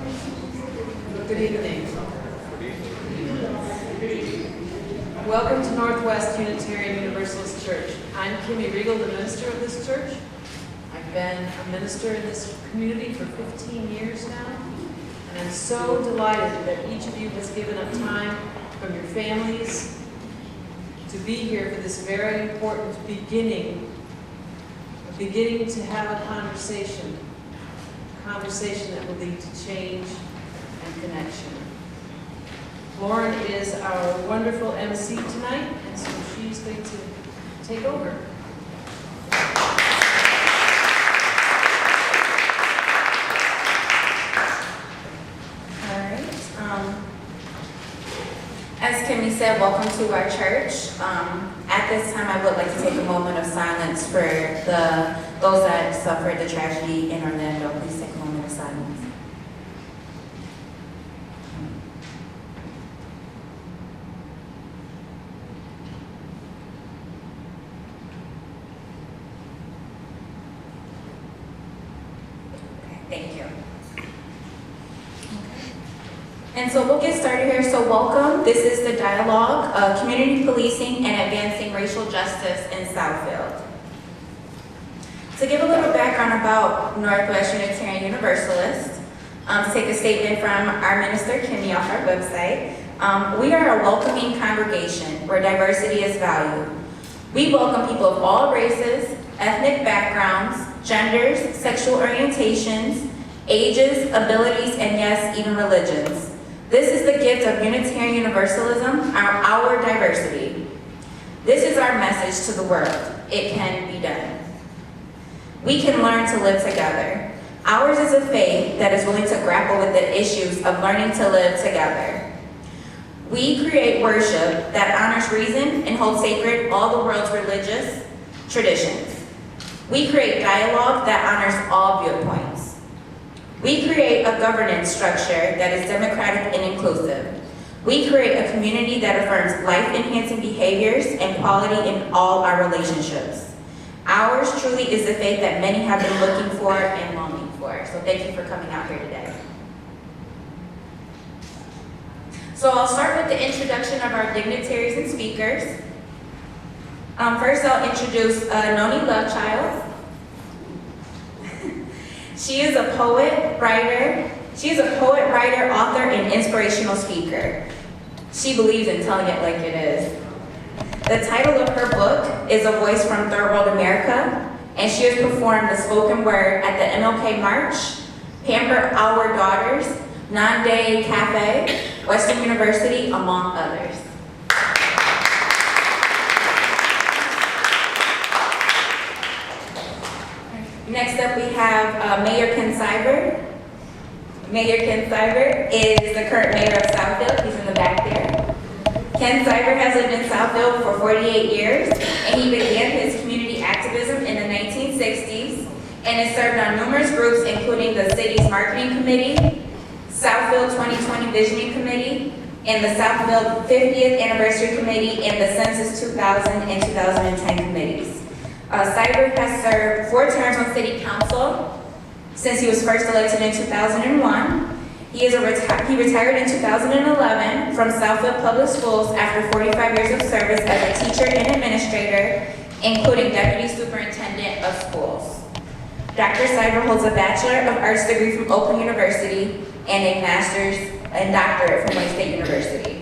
Good evening. Welcome to Northwest Unitarian Universalist Church. I'm Kimmy Regal, the minister of this church. I've been a minister in this community for 15 years now, and I'm so delighted that each of you has given up time from your families to be here for this very important beginning to have a conversation that will lead to change and connection. Lauren is our wonderful MC tonight, and so she's going to take over. All right. As Kimmy said, welcome to our church. At this time, I would like to take a moment of silence for those that suffered the tragedy in Orlando. Please take a moment of silence. Okay, thank you. And so we'll get started here. So welcome. This is the dialogue of community policing and advancing racial justice in Southfield. To give a little background about Northwest Unitarian Universalist, to take a statement from our minister, Kimmy, off our website, we are a welcoming congregation where diversity is valued. We welcome people of all races, ethnic backgrounds, genders, sexual orientations, ages, abilities, and yes, even religions. This is the gift of Unitarian Universalism, our diversity. This is our message to the world. It can be done. We can learn to live together. Ours is a faith that is willing to grapple with the issues of learning to live together. We create worship that honors reason and holds sacred all the world's religious traditions. We create dialogue that honors all viewpoints. We create a governance structure that is democratic and inclusive. We create a community that affirms life-enhancing behaviors and quality in all our relationships. Ours truly is the faith that many have been looking for and longing for. So thank you for coming out here today. So I'll start with the introduction of our dignitaries and speakers. First I'll introduce Noni Lovechild. She is a poet, writer, author, and inspirational speaker. She believes in telling it like it is. The title of her book is A Voice from Third World America, and she has performed the spoken word at the MLK March, Pamper Our Daughters, Non-Day Cafe, Western University, among others. Next up we have Mayor Ken Siver. Mayor Ken Siver is the current mayor of Southfield. He's in the back there. Ken Siver has lived in Southfield for 48 years, and he began his community activism in the 1960s and has served on numerous groups, including the city's marketing committee, Southfield 2020 Visioning Committee, and the Southfield 50th Anniversary Committee, and the Census 2000 and 2010 committees. Siver has served 4 terms on city council since he was first elected in 2001. He retired in 2011 from Southfield Public Schools after 45 years of service as a teacher and administrator, including deputy superintendent of schools. Dr. Siver holds a Bachelor of Arts degree from Oakland University and a master's and doctorate from Wayne State University.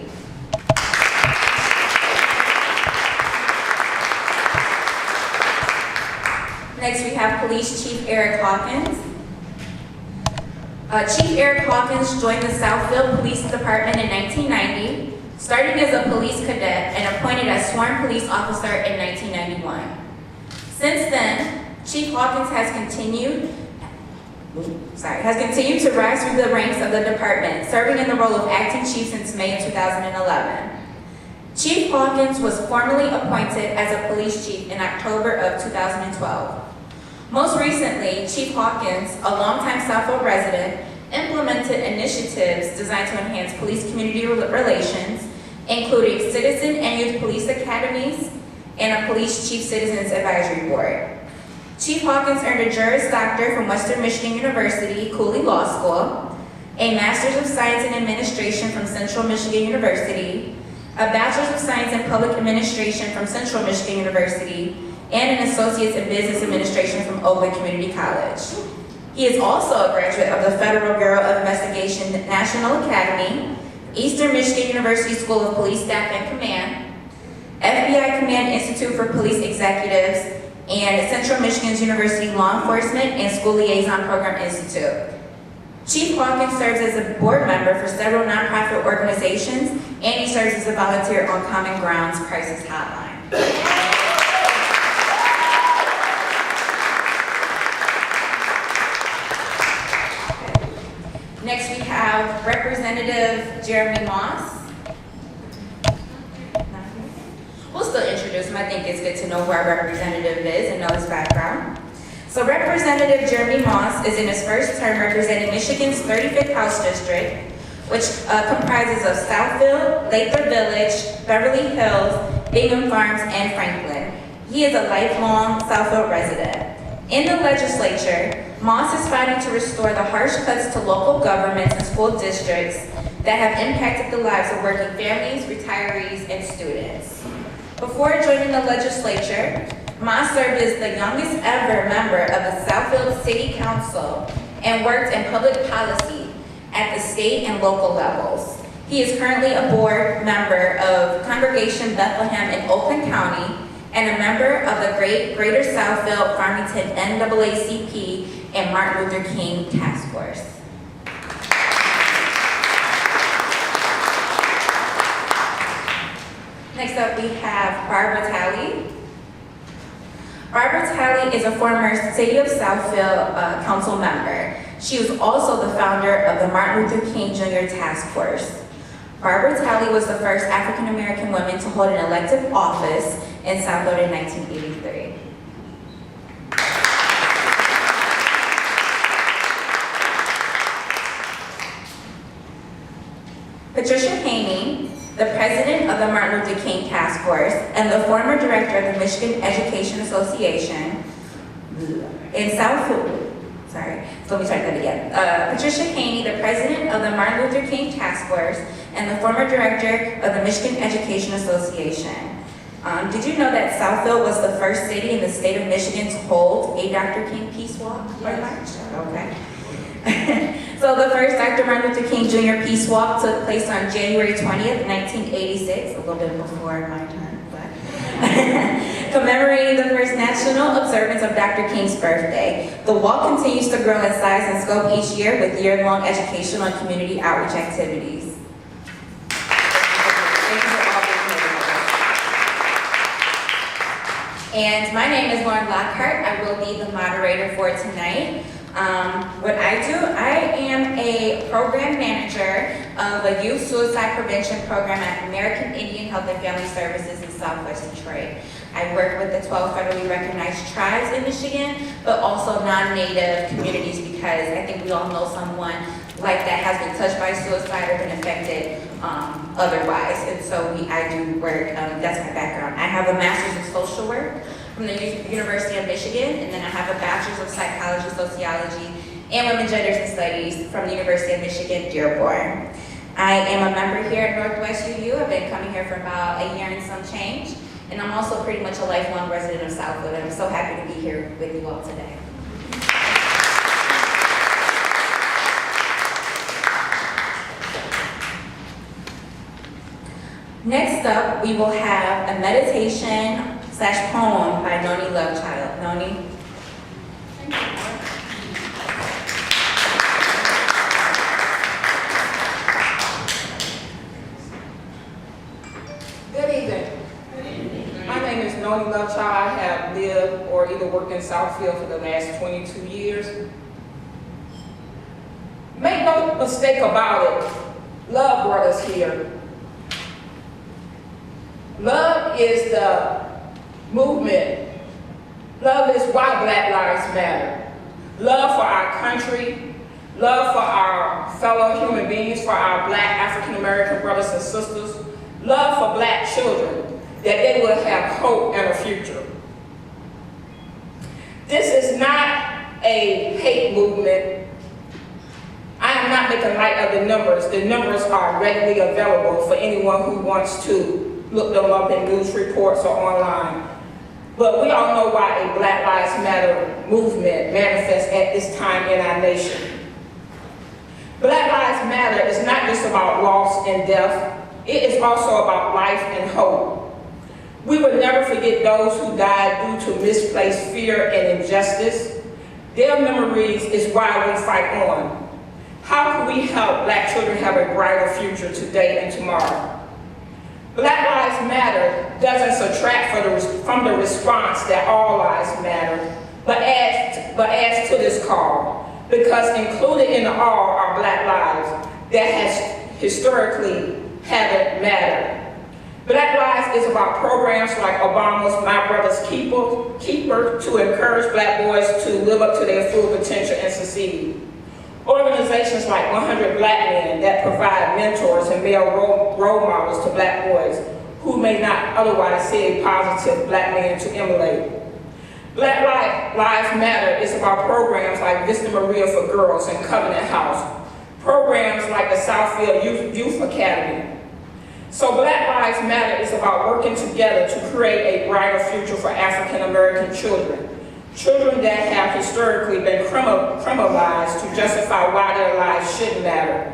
Next, we have Police Chief Eric Hawkins. Chief Eric Hawkins joined the Southfield Police Department in 1990, starting as a police cadet and appointed as sworn police officer in 1991. Since then, Chief Hawkins has continued to rise through the ranks of the department, serving in the role of acting chief since May of 2011. Chief Hawkins was formally appointed as a police chief in October of 2012. Most recently, Chief Hawkins, a longtime Southfield resident, implemented initiatives designed to enhance police-community relations, including citizen and youth police academies and a police chief citizens advisory board. Chief Hawkins earned a Juris Doctor from Western Michigan University, Cooley Law School. a Master's of Science in Administration from Central Michigan University, a Bachelor's of Science in Public Administration from Central Michigan University, and an Associate's in Business Administration from Oakland Community College. He is also a graduate of the Federal Bureau of Investigation National Academy, Eastern Michigan University School of Police Staff and Command, FBI Command Institute for Police Executives, and Central Michigan's University Law Enforcement and School Liaison Program Institute. Chief Hawkins serves as a board member for several nonprofit organizations, and he serves as a volunteer on Common Ground's Crisis Hotline. Next we have Representative Jeremy Moss. We'll still introduce him. I think it's good to know who our representative is and know his background. So Representative Jeremy Moss is in his first term representing Michigan's 35th House District, which comprises of Southfield, Lathrop Village, Beverly Hills, Bingham Farms, and Franklin. He is a lifelong Southfield resident. In the legislature, Moss is fighting to restore the harsh cuts to local governments and school districts that have impacted the lives of working families, retirees, and students. Before joining the legislature, Moss served as the youngest ever member of the Southfield City Council and worked in public policy at the state and local levels. He is currently a board member of Congregation Bethlehem in Oakland County and a member of the Greater Southfield Farmington NAACP and Martin Luther King Task Force. Next up, we have Barbara Talley. Barbara Talley is a former City of Southfield council member. She was also the founder of the Martin Luther King Jr. Task Force. Barbara Talley was the first African American woman to hold an elective office in Southfield in 1983. Patricia Haynie, the president of the Martin Luther King Task Force and the former director of the Michigan Education Association in Southfield. Patricia Haynie, the president of the Martin Luther King Task Force and the former director of the Michigan Education Association. Did you know that Southfield was the first city in the state of Michigan to hold a Dr. King Peace Walk? Yes. Okay. So the first Dr. Martin Luther King Jr. Peace Walk took place on January 20th, 1986, a little bit before my turn, but commemorating the first national observance of Dr. King's birthday. The walk continues to grow in size and scope each year with year-long educational and community outreach activities. And my name is Lockhart. I will be the moderator for tonight. What I do, I am a program manager of a youth suicide prevention program at American Indian Health and Family Services in Southwest Detroit. I work with the 12 federally recognized tribes in Michigan, but also non-native communities because I think we all know someone like that has been touched by suicide or been affected otherwise. And so I do work, that's my background. I have a master's in social work from the University of Michigan, and then I have a bachelor's of psychology, sociology, and women, genders, and studies from the University of Michigan, Dearborn. I am a member here at Northwest UU. I've been coming here for about a year and some change, and I'm also pretty much a lifelong resident of Southfield, and I'm so happy to be here with you all today. Next up, we will have a meditation/poem by Noni Lovechild. Noni. Good evening. My name is Noni Lovechild. I have lived or either worked in Southfield for the last 22 years. Make no mistake about it, love brought us here. Love is the movement. Love is why Black Lives Matter. Love for our country, love for our fellow human beings, for our Black African American brothers and sisters, love for Black children, that they will have hope and a future. This is not a hate movement. I am not making in light of the numbers are readily available for anyone who wants to look them up in news reports or online. But we all know why a Black Lives Matter movement manifests at this time in our nation. Black Lives Matter is not just about loss and death, it is also about life and hope. We will never forget those who died due to misplaced fear and injustice. Their memories is why we fight on. How can we help Black children have a brighter future today and tomorrow? Black Lives Matter doesn't subtract from the response that all lives matter, but adds to this call, because included in the all are Black lives that has historically haven't mattered. Black Lives is about programs like Obama's My Brother's Keeper to encourage Black boys to live up to their full potential and succeed. Organizations like 100 Black Men that provide mentors and male role models to Black boys who may not otherwise see a positive Black man to emulate. Black Lives Matter is about programs like Vista Maria for Girls and Covenant House, programs like the Southfield Youth Academy. So Black Lives Matter is about working together to create a brighter future for African American children. Children that have historically been criminalized to justify why their lives shouldn't matter.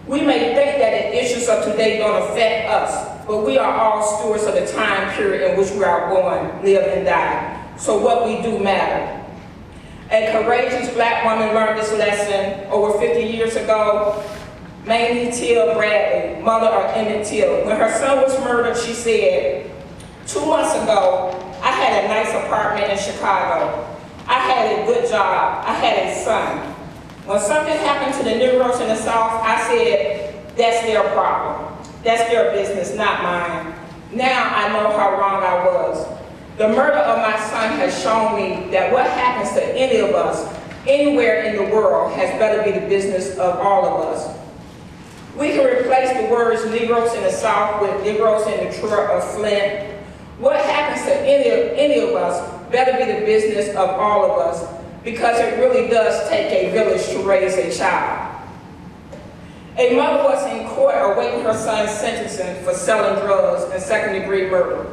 We may think that the issues of today don't affect us, but we are all stewards of the time period in which we are born, live, and die. So what we do matter. A courageous Black woman learned this lesson over 50 years ago. Mamie Till Bradley, mother of Emmett Till. When her son was murdered, she said, 2 months ago, I had a nice apartment in Chicago. I had a good job. I had a son. When something happened to the Negroes in the South, I said, that's their problem. That's their business, not mine. Now I know how wrong I was. The murder of my son has shown me that what happens to any of us, anywhere in the world, has better be the business of all of us. We can replace the words Negroes in the South with Negroes in Detroit or Flint. What happens to any of us better be the business of all of us, because it really does take a village to raise a child. A mother was in court awaiting her son's sentencing for selling drugs and second-degree murder.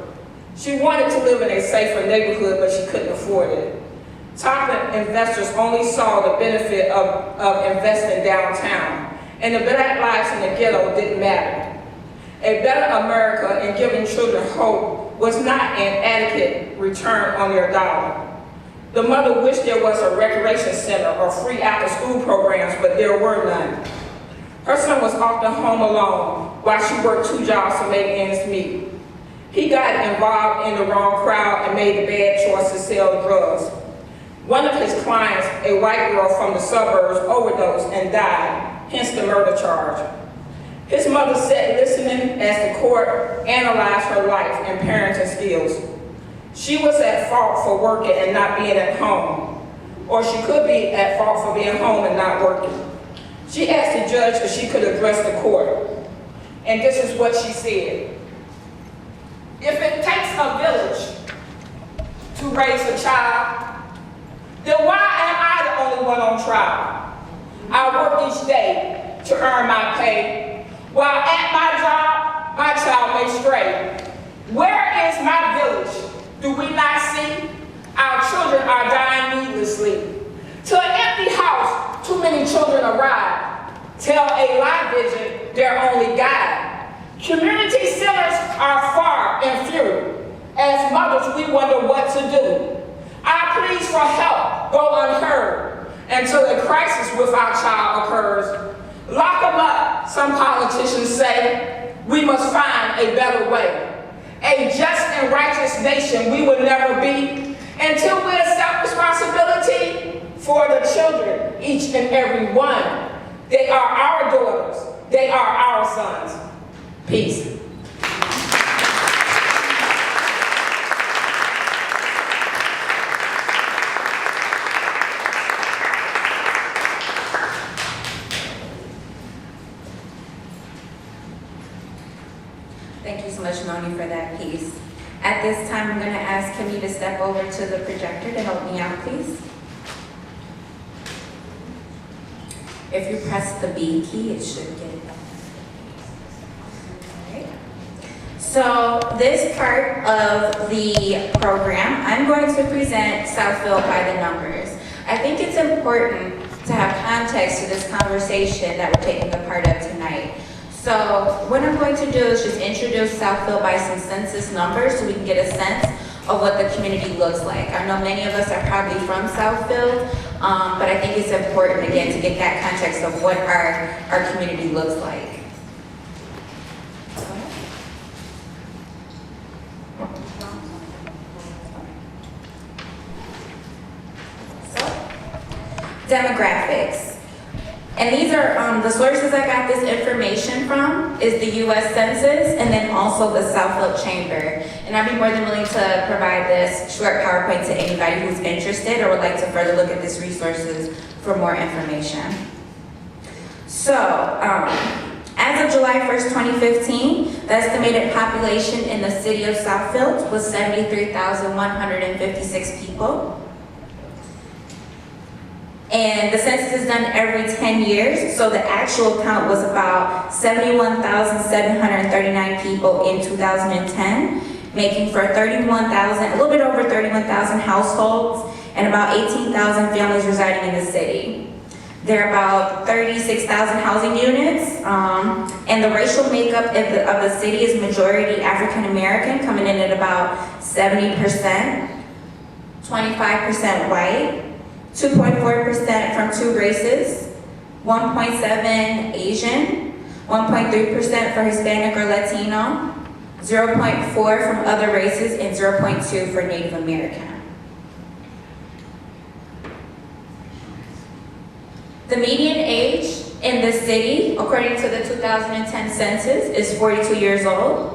She wanted to live in a safer neighborhood, but she couldn't afford it. Top investors only saw the benefit of investing downtown, and the Black lives in the ghetto didn't matter. A better America and giving children hope was not an adequate return on their dollar. The mother wished there was a recreation center or free after-school programs, but there were none. Her son was often home alone while she worked 2 jobs to make ends meet. He got involved in the wrong crowd and made the bad choice to sell drugs. One of his clients, a white girl from the suburbs, overdosed and died, hence the murder charge. His mother sat listening as the court analyzed her life and parenting skills. She was at fault for working and not being at home, or she could be at fault for being home and not working. She asked the judge if she could address the court, and this is what she said. If it takes a village to raise a child, then why am I the only one on trial? I work each day to earn my pay, while at my job, my child may stray. Where is my village? Do we not see? Our children are dying needlessly. To an empty house, too many children arrive. Tell a lie vision, their only guide. Community centers are far and few. As mothers, we wonder what to do. Our pleas for help go unheard until a crisis with our child occurs. Lock them up, some politicians say. We must find a better way. A just and righteous nation we will never be until we accept responsibility for the children, each and every one. They are our daughters. They are our sons. Peace. Thank you so much, Noni, for that piece. At this time, I'm going to ask Kimmy to step over to the projector to help me out, please. If you press the B key, it should get it. Alright. So this part of the program, I'm going to present Southfield by the numbers. I think it's important to have context to this conversation that we're taking a part of tonight. So what I'm going to do is just introduce Southfield by some census numbers so we can get a sense of what the community looks like. I know many of us are probably from Southfield, but I think it's important, again, to get that context of what our community looks like. Demographics. And these are the sources I got this information from is the U.S. Census and then also the Southfield Chamber. And I'd be more than willing to provide this short PowerPoint to anybody who's interested or would like to further look at these resources for more information. So, as of July 1st, 2015, the estimated population in the city of Southfield was 73,156 people. And the census is done every 10 years, so the actual count was about 71,739 people in 2010, making for 31,000, a little bit over 31,000 households, and about 18,000 families residing in the city. There are about 36,000 housing units, and the racial makeup of the city is majority African American, coming in at about 70%, 25% white, 2.4% from two races, 1.7% Asian, 1.3% for Hispanic or Latino, 0.4% from other races, and 0.2% for Native American. The median age in the city, according to the 2010 census, is 42 years old.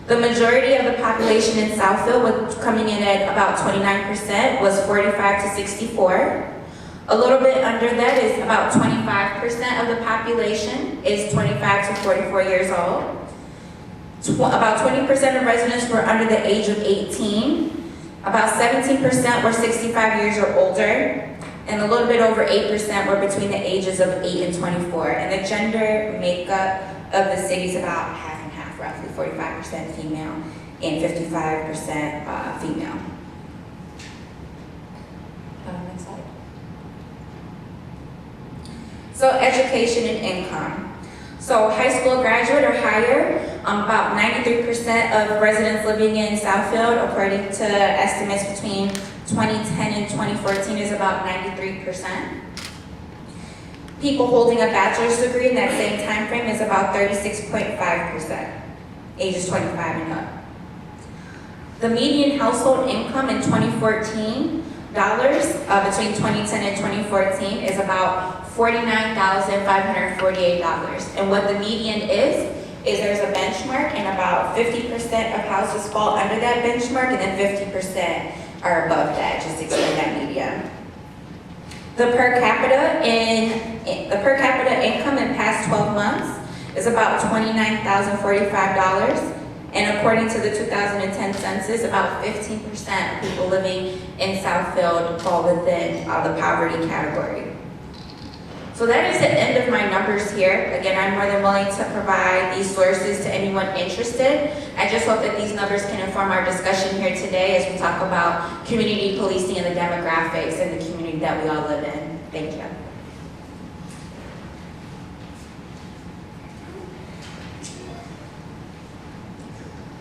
The majority of the population in Southfield, coming in at about 29%, was 45 to 64. A little bit under that is about 25% of the population is 25 to 44 years old. About 20% of residents were under the age of 18. About 17% were 65 years or older. And a little bit over 8% were between the ages of 8 and 24. And the gender makeup of the city is about half and half, roughly 45% female and 55% female. Next slide. So education and income. So high school graduate or higher, about 93% of residents living in Southfield, according to estimates between 2010 and 2014, is about 93%. People holding a bachelor's degree in that same time frame is about 36.5%, ages 25 and up. The median household income in 2014 dollars between 2010 and 2014 is about $49,548. And what the median is there's a benchmark, and about 50% of houses fall under that benchmark, and then 50% are above that, just to explain that median. The per capita income in past 12 months is about $29,045. And according to the 2010 census, about 15% of people living in Southfield fall within the poverty category. So that is the end of my numbers here. Again, I'm more than willing to provide these sources to anyone interested. I just hope that these numbers can inform our discussion here today as we talk about community policing and the demographics in the community that we all live in. Thank you.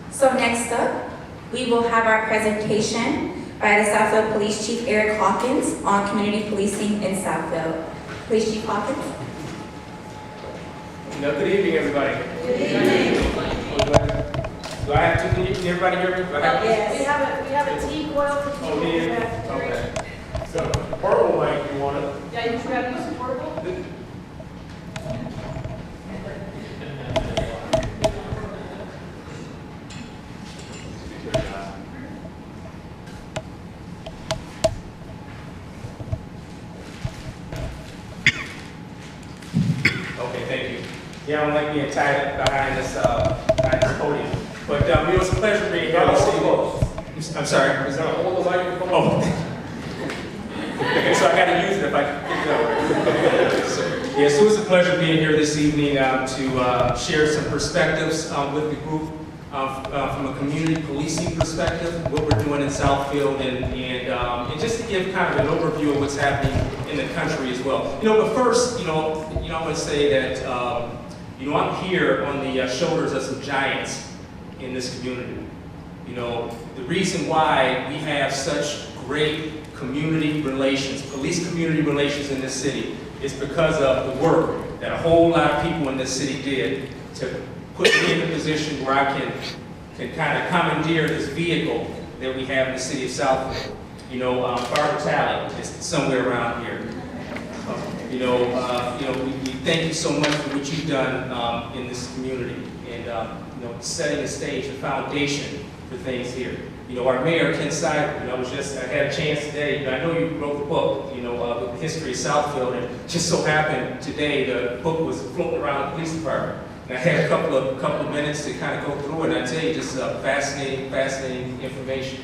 So next up, we will have our presentation by the Southfield Police Chief Eric Hawkins on community policing in Southfield. Police Chief Hawkins. Good evening, everybody. Good evening. Do I have to, can everybody hear me? Do I have to? Yes. We have a T-coil for people. Oh, yeah? Okay. So, purple mic, you want it? Yeah, you gotta use the purple. Okay, thank you. Yeah, I don't like being tied up behind this podium. But it was a pleasure being here this evening. I'm sorry. Is that a hold the microphone? Oh. Okay, so I got to use it if I get it over. Yeah, so it's a pleasure being here this evening to share some perspectives with the group from a community policing perspective, what we're doing in Southfield, and just to give kind of an overview of what's happening in the country as well. But first, I want to say that, I'm here on the shoulders of some giants in this community. The reason why we have such great community relations, police community relations in this city is because of the work that a whole lot of people in this city did to put me in a position where I can kind of commandeer this vehicle that we have in the city of Southfield. Fire battalion is somewhere around here. We thank you so much for what you've done in this community and setting the stage, the foundation for things here. Our mayor, Ken Siver, I had a chance today, I know you wrote the book, the history of Southfield, and just so happened today the book was floating around the police department. And I had a couple of minutes to kind of go through it, and I tell you, just fascinating information.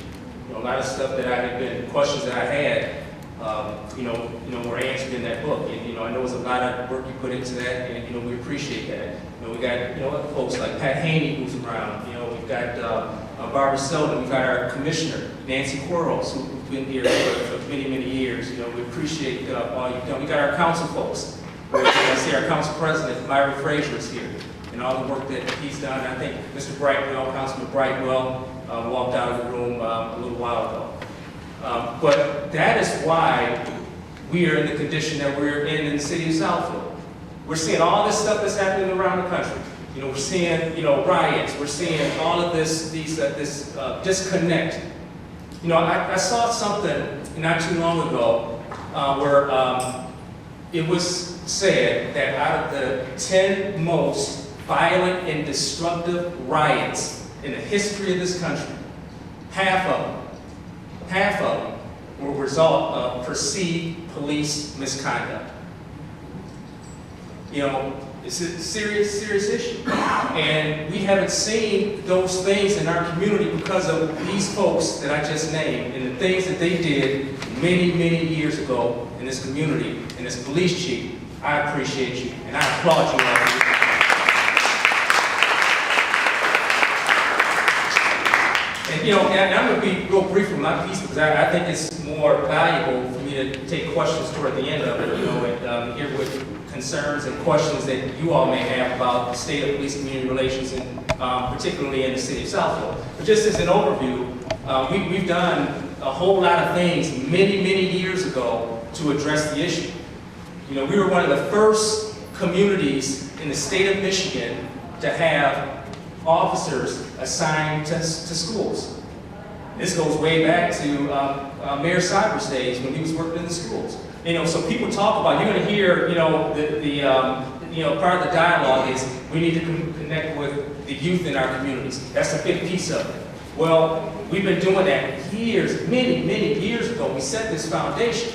A lot of stuff that I had been, questions that I had, were answered in that book. And, I know there's a lot of work you put into that, and, we appreciate that. We got, folks like Pat Haynie who's around. We've got Barbara Selden, we've got our commissioner, Nancy Quarles, who's been here for many years. We appreciate all you've done. We got our council folks. I see our council president, Myron Frasier, is here, and all the work that he's done. I think Mr. Brightwell, Councilman Brightwell, walked out of the room a little while ago. But that is why we are in the condition that we're in the city of Southfield. We're seeing all this stuff that's happening around the country. We're seeing, riots. We're seeing all of this disconnect. I saw something not too long ago where it was said that out of the 10 most violent and destructive riots in the history of this country, half of them were a result of perceived police misconduct. It's a serious issue. And we haven't seen those things in our community because of these folks that I just named and the things that they did many years ago in this community. And as police chief, I appreciate you and I applaud you all. And I'm going to be real brief with my piece because I think it's more valuable for me to take questions toward the end of it, and hear what concerns and questions that you all may have about the state of police community relations, and particularly in the city of Southfield. But just as an overview, we've done a whole lot of things many years ago to address the issue. We were one of the first communities in the state of Michigan to have officers assigned to schools. This goes way back to Mayor Siver's days when he was working in the schools. So people talk about, you're going to hear, part of the dialogue is we need to connect with the youth in our communities. That's a big piece of it. Well, we've been doing that years, many years ago. We set this foundation.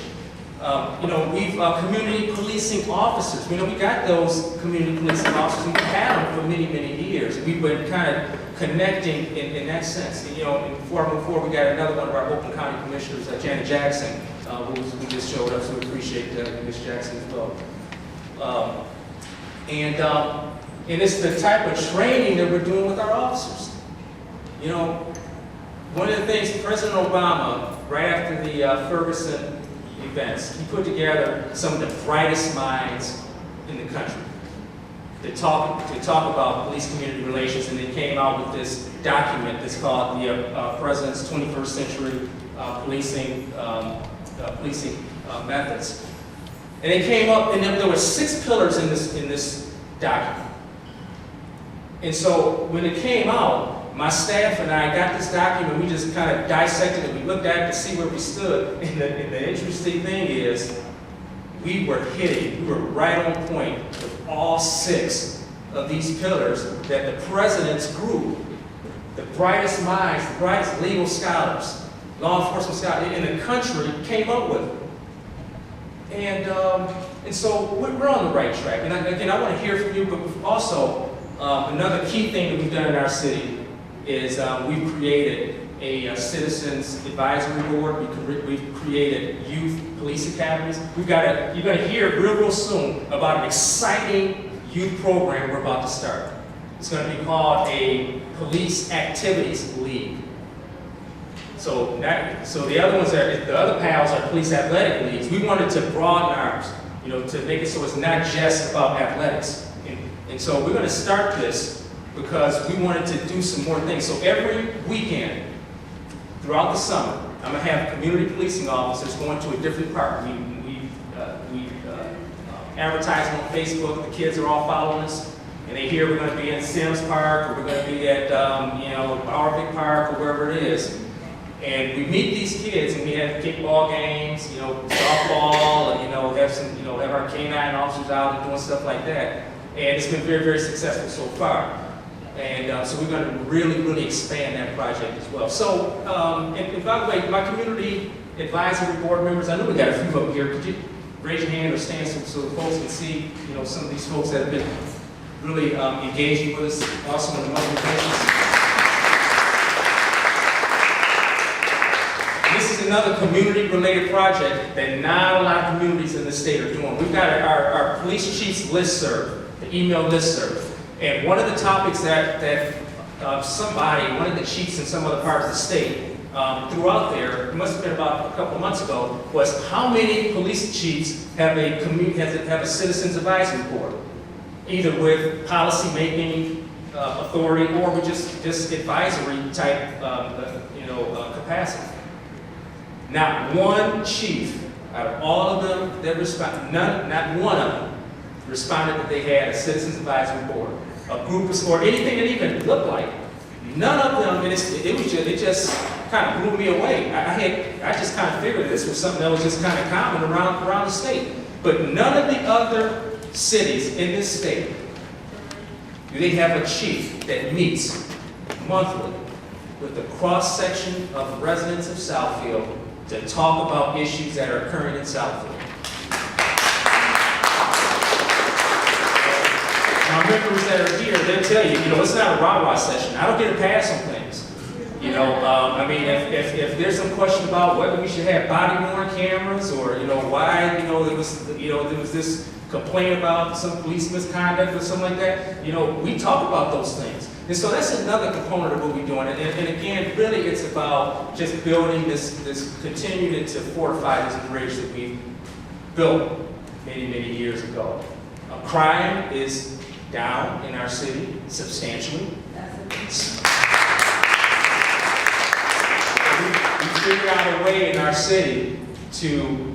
We've community policing officers. We got those community policing officers. We've had them for many years. We've been kind of connecting in that sense. And, before I move forward, we got another one of our Oakland County commissioners, Janet Jackson, who just showed up, so we appreciate Ms. Jackson as well. And it's the type of training that we're doing with our officers. One of the things President Obama, right after the Ferguson events, he put together some of the brightest minds in the country to talk about police community relations, and they came out with this document that's called the President's 21st Century Policing Methods. And they came up, and there were 6 pillars in this document. And so when it came out, my staff and I got this document, we just kind of dissected it, we looked at it to see where we stood. And the interesting thing is, we were right on point with all 6 of these pillars that the President's group, the brightest minds, the brightest legal scholars, law enforcement scholars in the country came up with. And so we're on the right track. And again, I want to hear from you, but also another key thing that we've done in our city is we've created a citizens advisory board. We've created youth police academies. You're gonna hear real soon about an exciting youth program we're about to start. It's gonna be called a Police Activities League. So the other ones the other PALs are police athletic leagues. We wanted to broaden ours, to make it so it's not just about athletics. And so we're gonna start this because we wanted to do some more things. So every weekend, throughout the summer, I'm gonna have community policing officers going to a different park. We advertise on Facebook. The kids are all following us. And they hear we're going to be in Sims Park, or we're going to be at, Arvik Park, or wherever it is. And we meet these kids, and we have kickball games, softball, and, have our K-9 officers out and doing stuff like that. And it's been very, very successful so far. And so we're going to really, really expand that project as well. So, and by the way, my community advisory board members, I know we got a few up here. Could you raise your hand or stand so the folks can see, some of these folks that have been really engaging with us also in the monthly basis. This is another community-related project that not a lot of communities in the state are doing. We've got our police chief's listserv, the email listserv. And one of the topics that one of the chiefs in some other parts of the state threw out there, it must have been about a couple of months ago, was how many police chiefs have a citizens advisory board? Either with policy-making authority or with just advisory type, capacity. Not one chief out of all of them that responded, not one of them responded that they had a citizens advisory board, a group or anything that even looked like. None of them, and it just kind of blew me away. I just kind of figured this was something that was just kind of common around the state. But none of the other cities in this state, do they have a chief that meets monthly with the cross-section of residents of Southfield to talk about issues that are occurring in Southfield? Now, members that are here, they'll tell you, it's not a rah-rah session. I don't get a pass on things. If there's some question about whether we should have body-worn cameras or, why, there was this complaint about some police misconduct or something like that, we talk about those things. And so that's another component of what we're doing. And again, really it's about just building continuing to fortify this bridge that we built many, many years ago. Crime is down in our city substantially. We figured out a way in our city to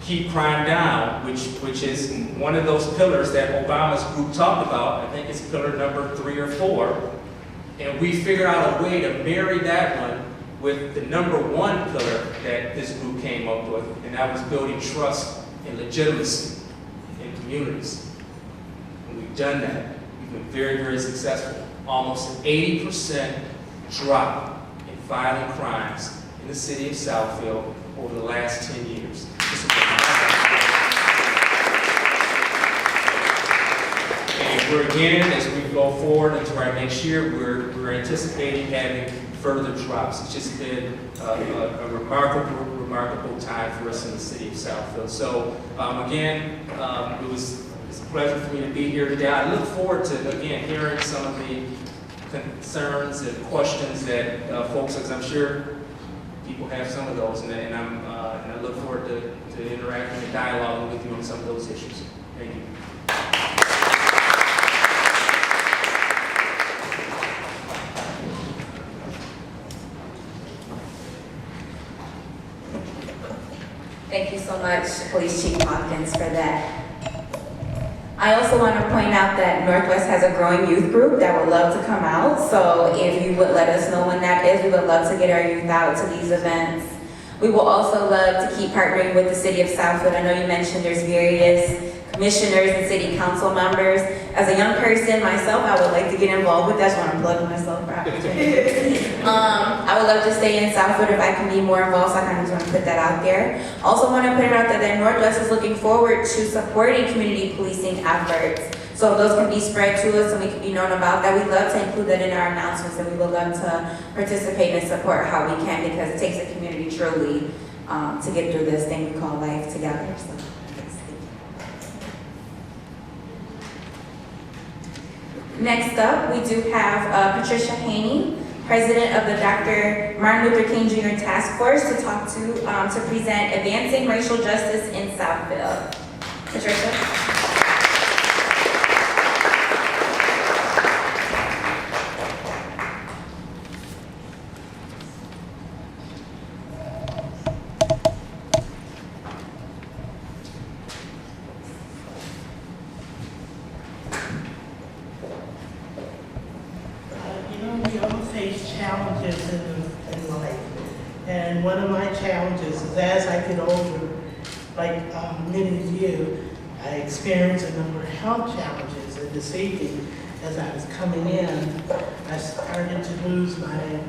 keep crime down, which is one of those pillars that Obama's group talked about. I think it's pillar number 3 or 4. And we figured out a way to marry that one with the number 1 pillar that this group came up with, and that was building trust and legitimacy in communities. And we've done that. We've been very, very successful. Almost an 80% drop in violent crimes in the city of Southfield over the last 10 years. And we're again, as we go forward into our next year, we're anticipating having further drops. It's just been a remarkable time for us in the city of Southfield. So again, it's a pleasure for me to be here today. I look forward to, again, hearing some of the concerns and questions that folks, as I'm sure people have some of those, and I look forward to interacting and dialoguing with you on some of those issues. Thank you. Thank you so much, Police Chief Hawkins, for that. I also want to point out that Northwest has a growing youth group that would love to come out. So if you would let us know when that is, we would love to get our youth out to these events. We will also love to keep partnering with the city of Southfield. I know you mentioned there's various commissioners and city council members. As a young person myself, I would like to get involved with that. I just want to plug myself right. I would love to stay in Southfield if I can be more involved, so I kind of just want to put that out there. Also want to put it out there that Northwest is looking forward to supporting community policing efforts. So if those can be spread to us and we can be known about that, we'd love to include that in our announcements, and we would love to participate and support how we can, because it takes a community truly to get through this thing we call life together. So, next up, we do have Patricia Haynie, president of the Dr. Martin Luther King Jr. Task Force, to present Advancing Racial Justice in Southfield. Patricia. We all face challenges in life. And one of my challenges is as I get older, like many of you, I experienced a number of health challenges. And this evening, as I was coming in, I started to lose my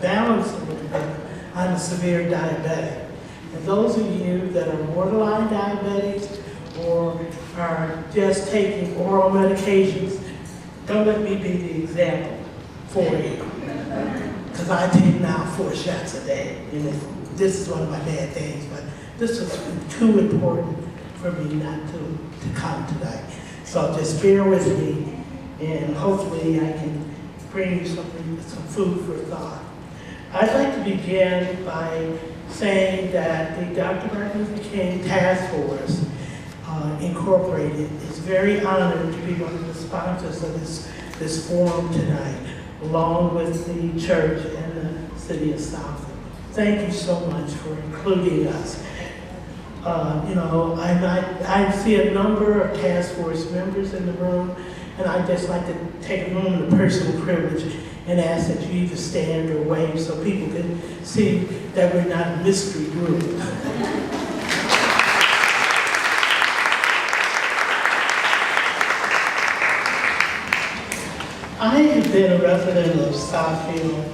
balance a little bit. I'm a severe diabetic. And those of you that are borderline diabetics or are just taking oral medications, don't let me be the example for you. Because I take now 4 shots a day. And this is one of my bad things, but this is too important for me not to come tonight. So just bear with me, and hopefully I can bring you some food for thought. I'd like to begin by saying that the Dr. Martin Luther King Task Force Incorporated is very honored to be one of the sponsors of this forum tonight, along with the church and the city of Southfield. Thank you so much for including us. I see a number of task force members in the room, and I'd just like to take a moment of personal privilege and ask that you either stand or wave so people can see that we're not a mystery group. I have been a resident of Southfield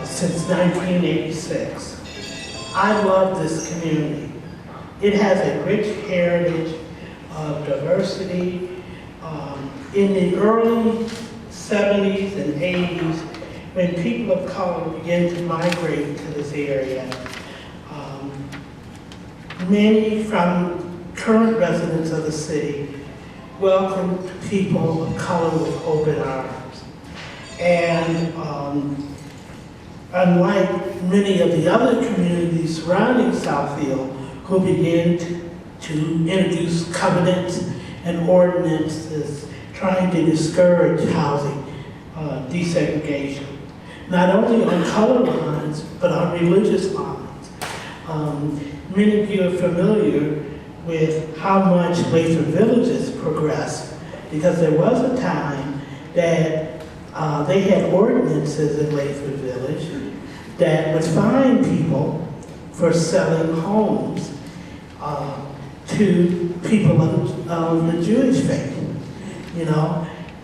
since 1986. I love this community. It has a rich heritage of diversity. In the early 70s and 80s, when people of color began to migrate to this area, many from current residents of the city welcomed people of color with open arms. And unlike many of the other communities surrounding Southfield, who began to introduce covenants and ordinances trying to discourage housing desegregation, not only on color lines, but on religious lines. Many of you are familiar with how much Lathrop Village has progressed, because there was a time that they had ordinances in Lathrop Village that would fine people for selling homes to people of the Jewish faith,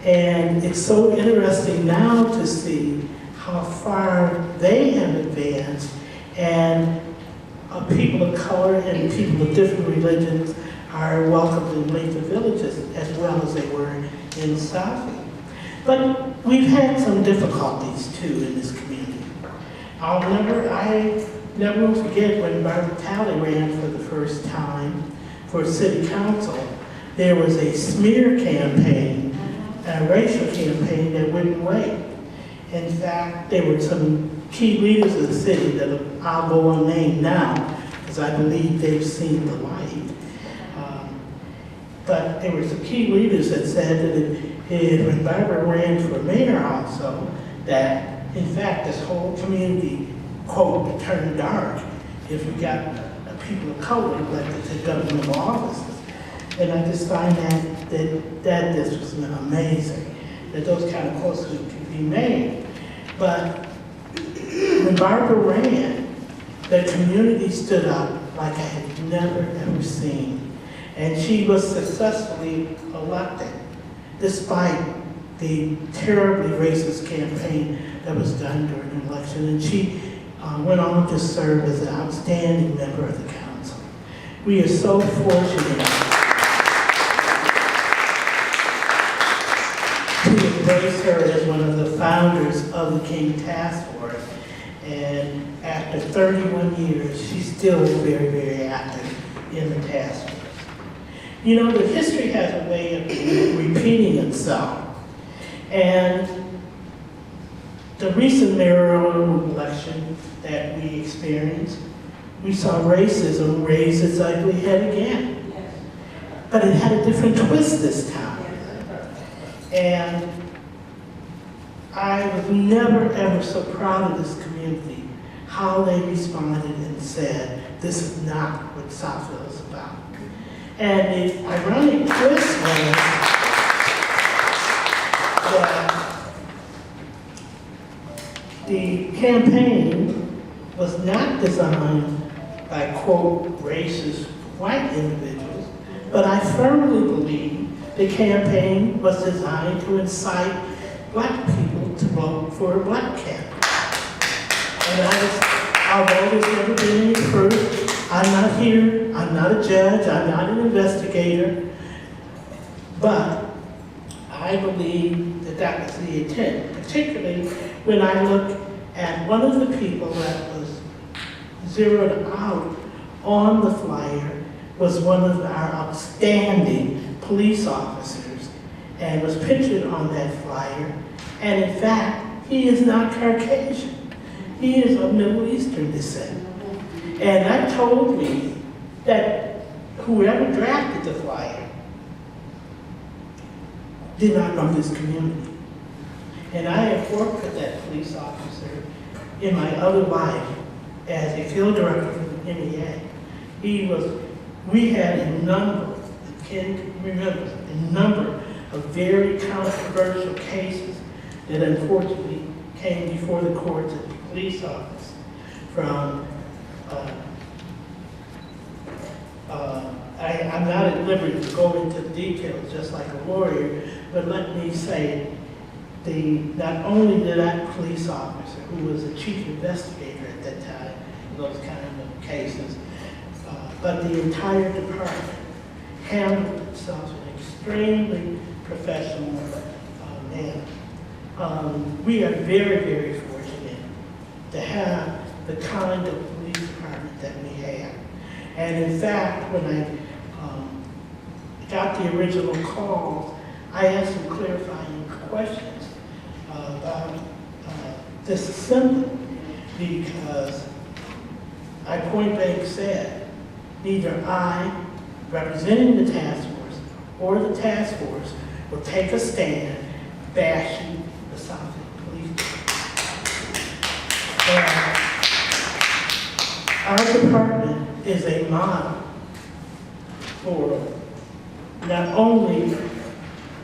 And it's so interesting now to see how far they have advanced, and people of color and people of different religions are welcomed in Lathrop Villages as well as they were in Southfield. But we've had some difficulties too in this community. I never will forget when Barbara Talley ran for the first time for city council. There was a smear campaign, a racial campaign that wouldn't wait. In fact, there were some key leaders of the city that I'll go unnamed now, because I believe they've seen the light. But there were some key leaders that said that when Barbara ran for mayor also, that in fact this whole community, quote, would turn dark if we got people of color elected to governmental offices. And I just find that this was amazing, that those kind of quotes could be made. But when Barbara ran, the community stood up like I had never ever seen. And she was successfully elected, despite the terribly racist campaign that was done during the election. And she went on to serve as an outstanding member of the council. We are so fortunate to embrace her as one of the founders of the King Task Force. And after 31 years, she's still very, very active in the task force. You know, the history has a way of repeating itself. And the recent mayoral election that we experienced, we saw racism raise its ugly head again. But it had a different twist this time. And I was never, ever so proud of this community, how they responded and said, this is not what Southfield is about. And the ironic twist was that the campaign was not designed by, quote, racist white individuals, but I firmly believe the campaign was designed to incite black people to vote for a black candidate. And although there's never been any proof, I'm not here, I'm not a judge, I'm not an investigator, but I believe that that was the intent, particularly when I look at one of the people that was zeroed out on the flyer was one of our outstanding police officers and was pictured on that flyer. And in fact, he is not Caucasian. He is of Middle Eastern descent. And that told me that whoever drafted the flyer did not know this community. And I have worked with that police officer in my other life as a field director for the MEA. We had a number, Ken remembers, a number of very controversial cases that unfortunately came before the courts at the police office from, I'm not at liberty to go into the details just like a lawyer, but let me say, not only did that police officer, who was the chief investigator at that time, in those kind of cases, but the entire department handled itself in an extremely professional manner. We are very, very fortunate to have the kind of police department that we have. And in fact, when I got the original call, I asked some clarifying questions about this assembly, because I point blank said, neither I, representing the task force, or the task force will take a stand bashing the Southfield Police Department. Our department is a model for not only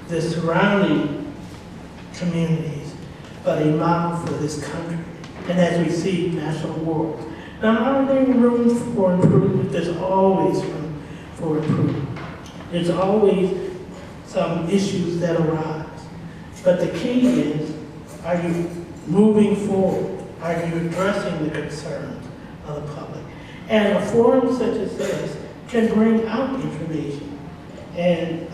the surrounding communities, but a model for this country, and has received national awards. Now, are there room for improvement? There's always room for improvement. There's always some issues that arise. But the key is, are you moving forward? Are you addressing the concerns of the public? And a forum such as this can bring out information. And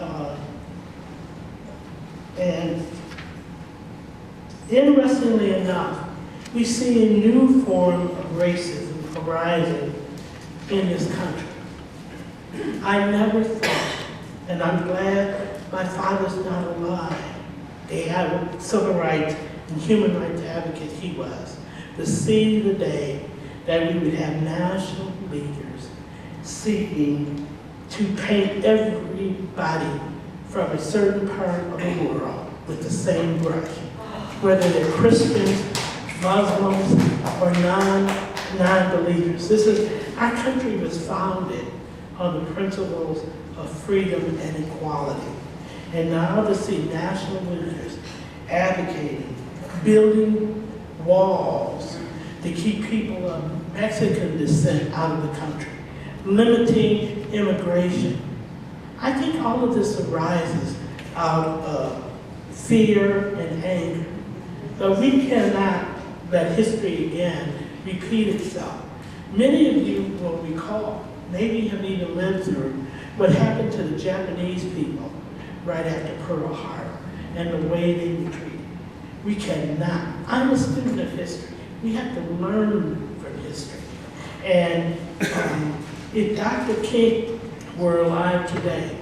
interestingly enough, we see a new form of racism arising in this country. I never thought, and I'm glad my father's not alive, they have civil rights and human rights advocate he was, to see the day that we would have national leaders seeking to paint everybody from a certain part of the world with the same brush, whether they're Christians, Muslims, or non-believers. Our country was founded on the principles of freedom and equality. And now to see national leaders advocating, building walls to keep people of Mexican descent out of the country, limiting immigration. I think all of this arises out of fear and anger. But we cannot let history again repeat itself. Many of you will recall, maybe have even lived through, what happened to the Japanese people right after Pearl Harbor and the way they were treated. We cannot. I'm a student of history. We have to learn from in history. And if Dr. King were alive today,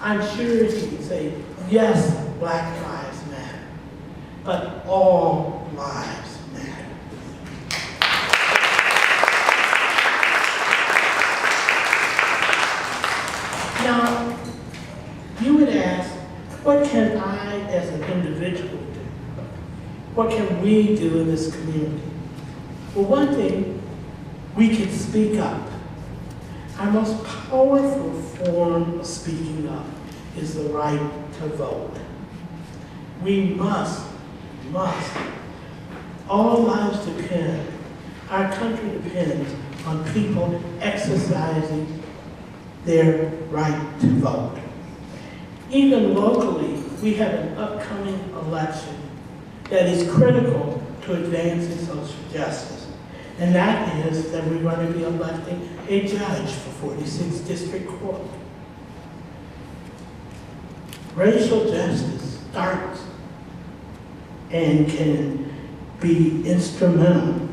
I'm sure he would say, yes, Black lives matter, but all lives matter. Now, you would ask, what can I as an individual do? What can we do in this community? Well, one thing, we can speak up. Our most powerful form of speaking up is the right to vote. We must, all lives depend, our country depends on people exercising their right to vote. Even locally, we have an upcoming election that is critical to advancing social justice. And that is that we're going to be electing a judge for 46th District Court. Racial justice starts and can be instrumental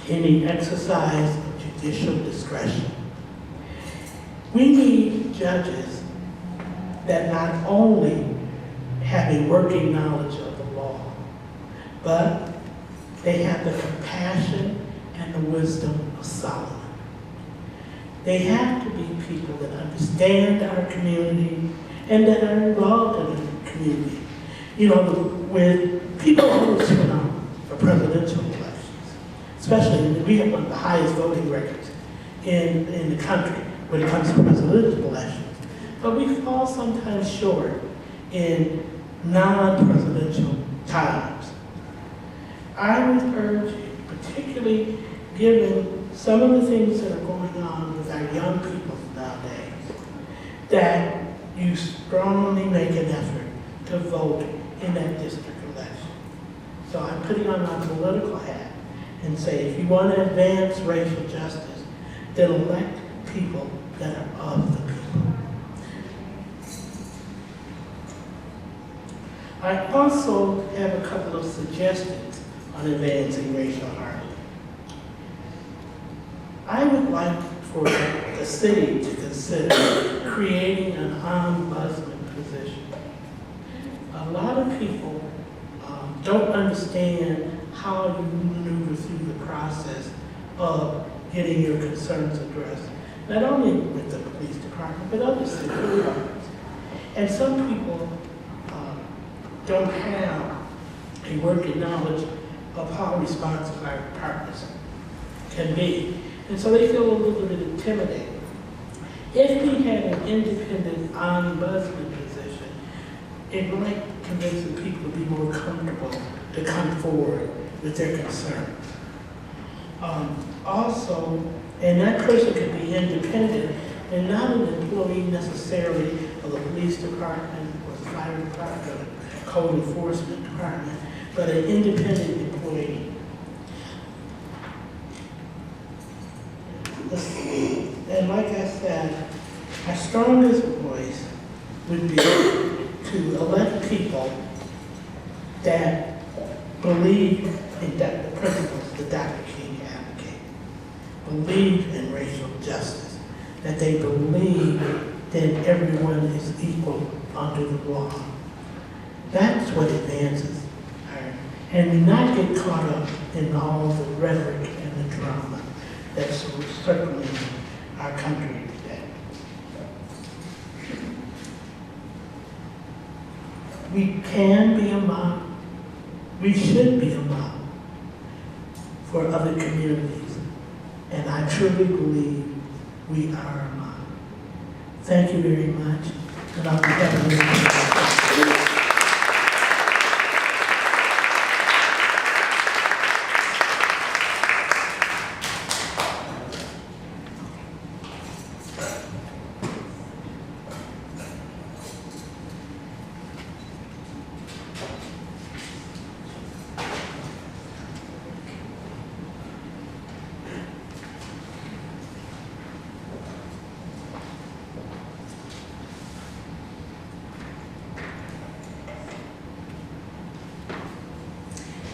in the exercise of judicial discretion. We need judges that not only have a working knowledge of the law, but they have the compassion and the wisdom of Solomon. They have to be people that understand our community and that are involved in the community. You know, when people always turn out for presidential elections, especially when we have one of the highest voting records in the country when it comes to presidential elections. But we fall sometimes short in non-presidential times. I would urge you, particularly given some of the things that are going on with our young people nowadays, that you strongly make an effort to vote in that district election. So I'm putting on my political hat and say, if you want to advance racial justice, then elect people that are of the people. I also have a couple of suggestions on advancing racial harmony. I would like for the city to consider creating an ombudsman position. A lot of people don't understand how you maneuver through the process of getting your concerns addressed, not only with the police department, but other city departments. And some people don't have a working knowledge of how responsive our departments can be. And so they feel a little bit intimidated. If we had an independent ombudsman position, it might convince the people to be more comfortable to come forward with their concerns. Also, and that person could be independent and not an employee necessarily of the police department or the fire department or the code enforcement department, but an independent employee. And like I said, our strongest voice would be to elect people that believe in the principles that Dr. King advocated, believe in racial justice, that they believe that everyone is equal under the law. That's what advances her. And not get caught up in all the rhetoric and the drama that's circling our country today. We can be a model. We should be a model for other communities. And I truly believe we are a model. Thank you very much. And I'll be happy to answer.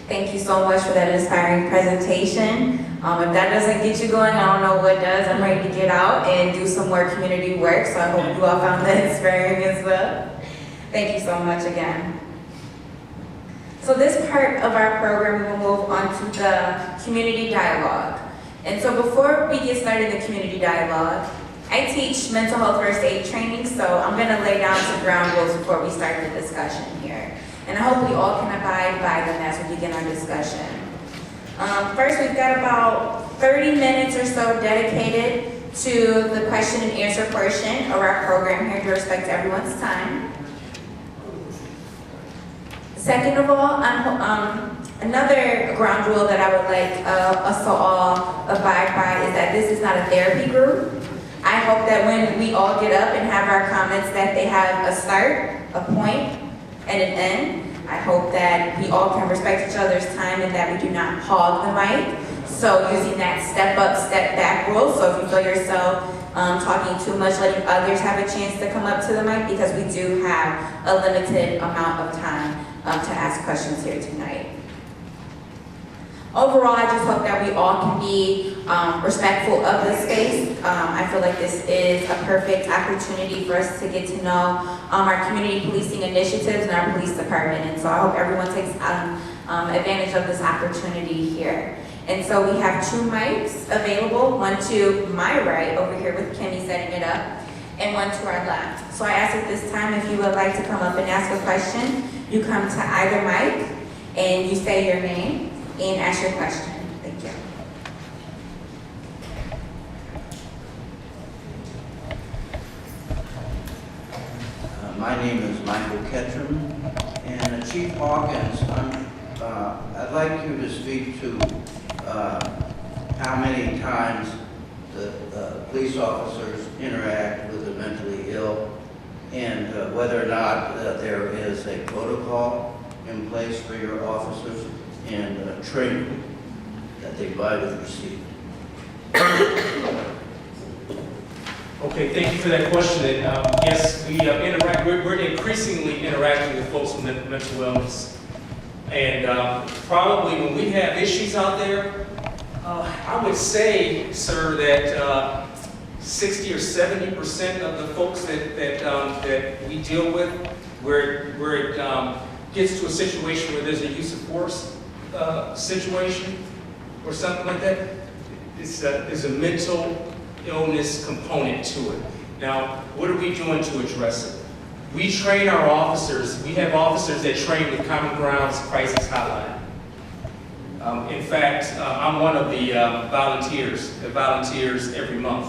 Thank you so much for that inspiring presentation. If that doesn't get you going, I don't know what does. I'm ready to get out and do some more community work, so I hope you all found that inspiring as well. Thank you so much again. So this part of our program, we will move on to the community dialogue. And so before we get started in the community dialogue, I teach mental health first aid training, so I'm gonna lay down some ground rules before we start the discussion here. And I hope we all can abide by them as we begin our discussion. First, we've got about 30 minutes or so dedicated to the question and answer portion of our program here to respect everyone's time. Second of all, another ground rule that I would like us to all abide by is that this is not a therapy group. I hope that when we all get up and have our comments that they have a start, a point, and an end. I hope that we all can respect each other's time and that we do not hog the mic. So using that step up, step back rule. So if you feel yourself talking too much, letting others have a chance to come up to the mic, because we do have a limited amount of time to ask questions here tonight. Overall, I just hope that we all can be respectful of the space. I feel like this is a perfect opportunity for us to get to know our community policing initiatives and our police department. And so I hope everyone takes advantage of this opportunity here. And so we have 2 mics available, one to my right over here with Kimmy setting it up, and one to our left. So I ask at this time, if you would like to come up and ask a question, you come to either mic and you say your name and ask your question. Thank you. My name is Michael Ketchum, and Chief Hawkins, I'd like you to speak to how many times the police officers interact with the mentally ill, and whether or not there is a protocol in place for your officers and training that they might have received. Okay, thank you for that question. And, yes, we interact. We're increasingly interacting with folks with mental illness, and probably when we have issues out there, I would say, sir, that 60 or 70% of the folks that we deal with, where it gets to a situation where there's a use of force situation or something like that, there's a mental illness component to it. Now, what are we doing to address it? We train our officers. We have officers that train with Common Ground's Crisis Hotline. In fact, I'm one of the volunteers that volunteers every month.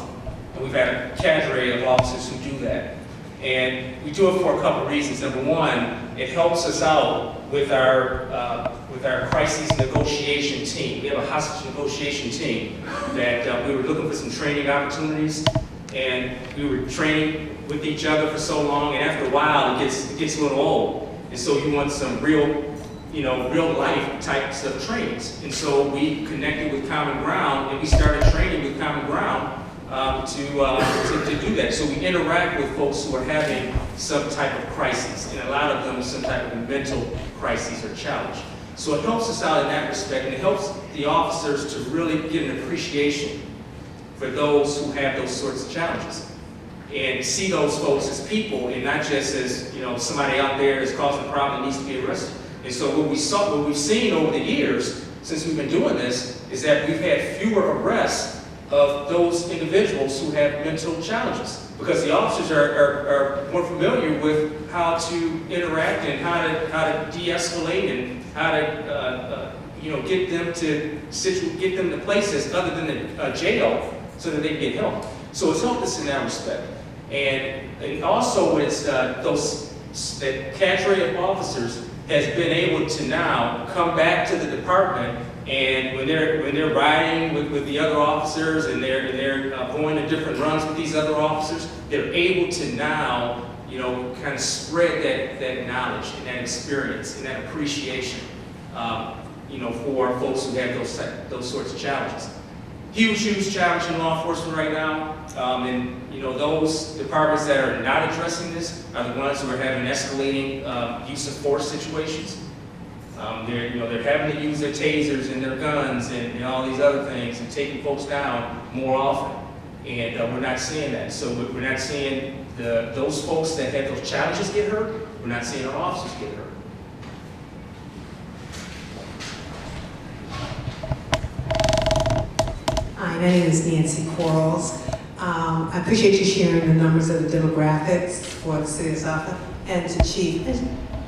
And we've had a cadre of officers who do that. And we do it for a couple of reasons. Number one, it helps us out with our crisis negotiation team. We have a hostage negotiation team that we were looking for some training opportunities, and we were training with each other for so long, and after a while it gets a little old. And so you want some real life types of trainings. And so we connected with Common Ground, and we started training with Common Ground to do that. So we interact with folks who are having some type of crisis, and a lot of them some type of mental crisis or challenge. So it helps us out in that respect, and it helps the officers to really get an appreciation for those who have those sorts of challenges, and see those folks as people and not just as somebody out there that's causing a problem that needs to be arrested. And so what we've seen over the years since we've been doing this is that we've had fewer arrests of those individuals who have mental challenges, because the officers are more familiar with how to interact and how to de-escalate and how to get them to places other than a jail so that they can get help. So it's helped us in that respect, and also it's that cadre of officers has been able to now come back to the department. And when they're riding with the other officers and they're going to different runs with these other officers, they're able to now kind of spread that knowledge and that experience and that appreciation for folks who have those sorts of challenges. Huge challenge in law enforcement right now, and those departments that are not addressing this are the ones who are having escalating use of force situations. They're having to use their tasers and their guns and all these other things and taking folks down more often. And we're not seeing that. So we're not seeing those folks that had those challenges get hurt. We're not seeing our officers get hurt. Hi, my name is Nancy Quarles. I appreciate you sharing the numbers of the demographics for the city of Southfield. And to Chief,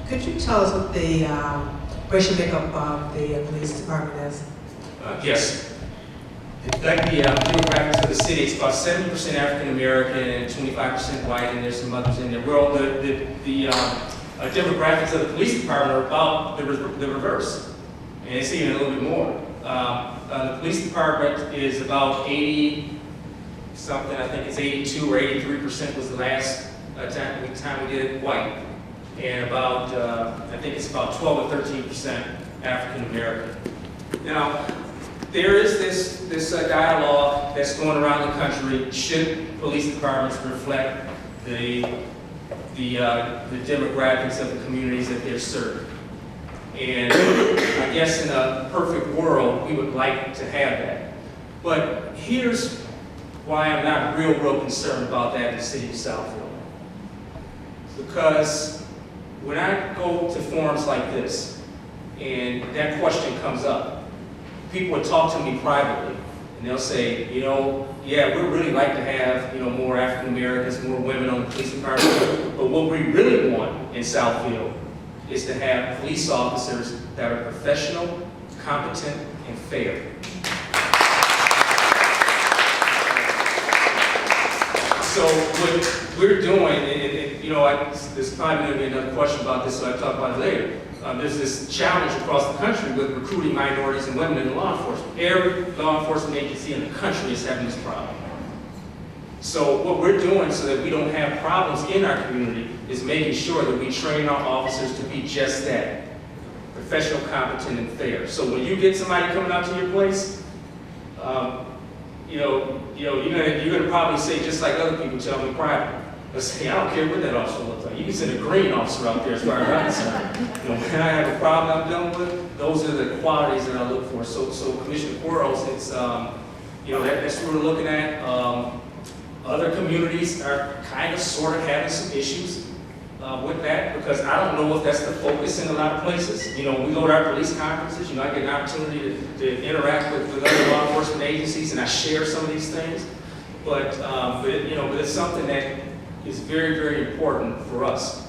could you tell us what the racial makeup of the police department is? Yes. Like the demographics of the city, it's about 70% African American and 25% white, and there's some others in there. Well, the demographics of the police department are about the reverse, and it's even a little bit more. The police department is about 80 something. I think it's 82 or 83% was the last time we did it white, and about I think it's about 12 or 13% African American. Now, there is this dialogue that's going around the country. Should police departments reflect the demographics of the communities that they're serving? And I guess in a perfect world, we would like to have that. But here's why I'm not real concerned about that in the city of Southfield. Because when I go to forums like this, and that question comes up, people would talk to me privately, and they'll say, yeah, we'd really like to have, more African Americans, more women on the police department, but what we really want in Southfield is to have police officers that are professional, competent, and fair. So what we're doing, and there's probably going to be another question about this, so I'll talk about it later. There's this challenge across the country with recruiting minorities and women in law enforcement. Every law enforcement agency in the country is having this problem. So what we're doing so that we don't have problems in our community is making sure that we train our officers to be just that, professional, competent, and fair. So when you get somebody coming out to your place, you're gonna probably say, just like other people tell me privately, let's say, I don't care what that officer looks like. You can send a green officer out there as far as I'm concerned. When I have a problem I'm dealing with, those are the qualities that I look for. So Commissioner Quarles, it's that's what we're looking at. Other communities are kind of sort of having some issues with that, because I don't know if that's the focus in a lot of places. We go to our police conferences, I get an opportunity to interact with other law enforcement agencies, and I share some of these things. But it's something that is very important for us.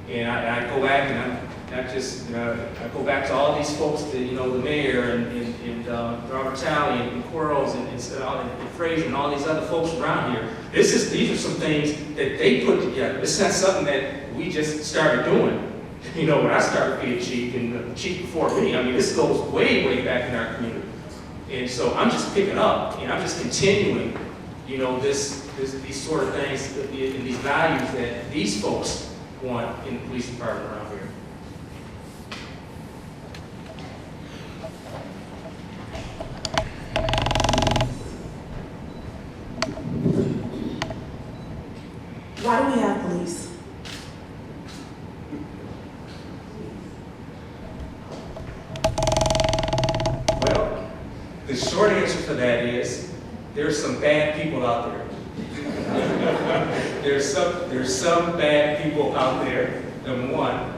And I go back and I'm not just, I go back to all these folks, the mayor and Robert Talley and Quarles and Frasier and all these other folks around here. These are some things that they put together. It's not something that we just started doing. When I started being chief and the chief before me, this goes way back in our community. And so I'm just picking up and I'm just continuing, these sort of things and these values that these folks want in the police department around here. Why do we have police? Well, the short answer for that is there's some bad people out there. There's some bad people out there, number one.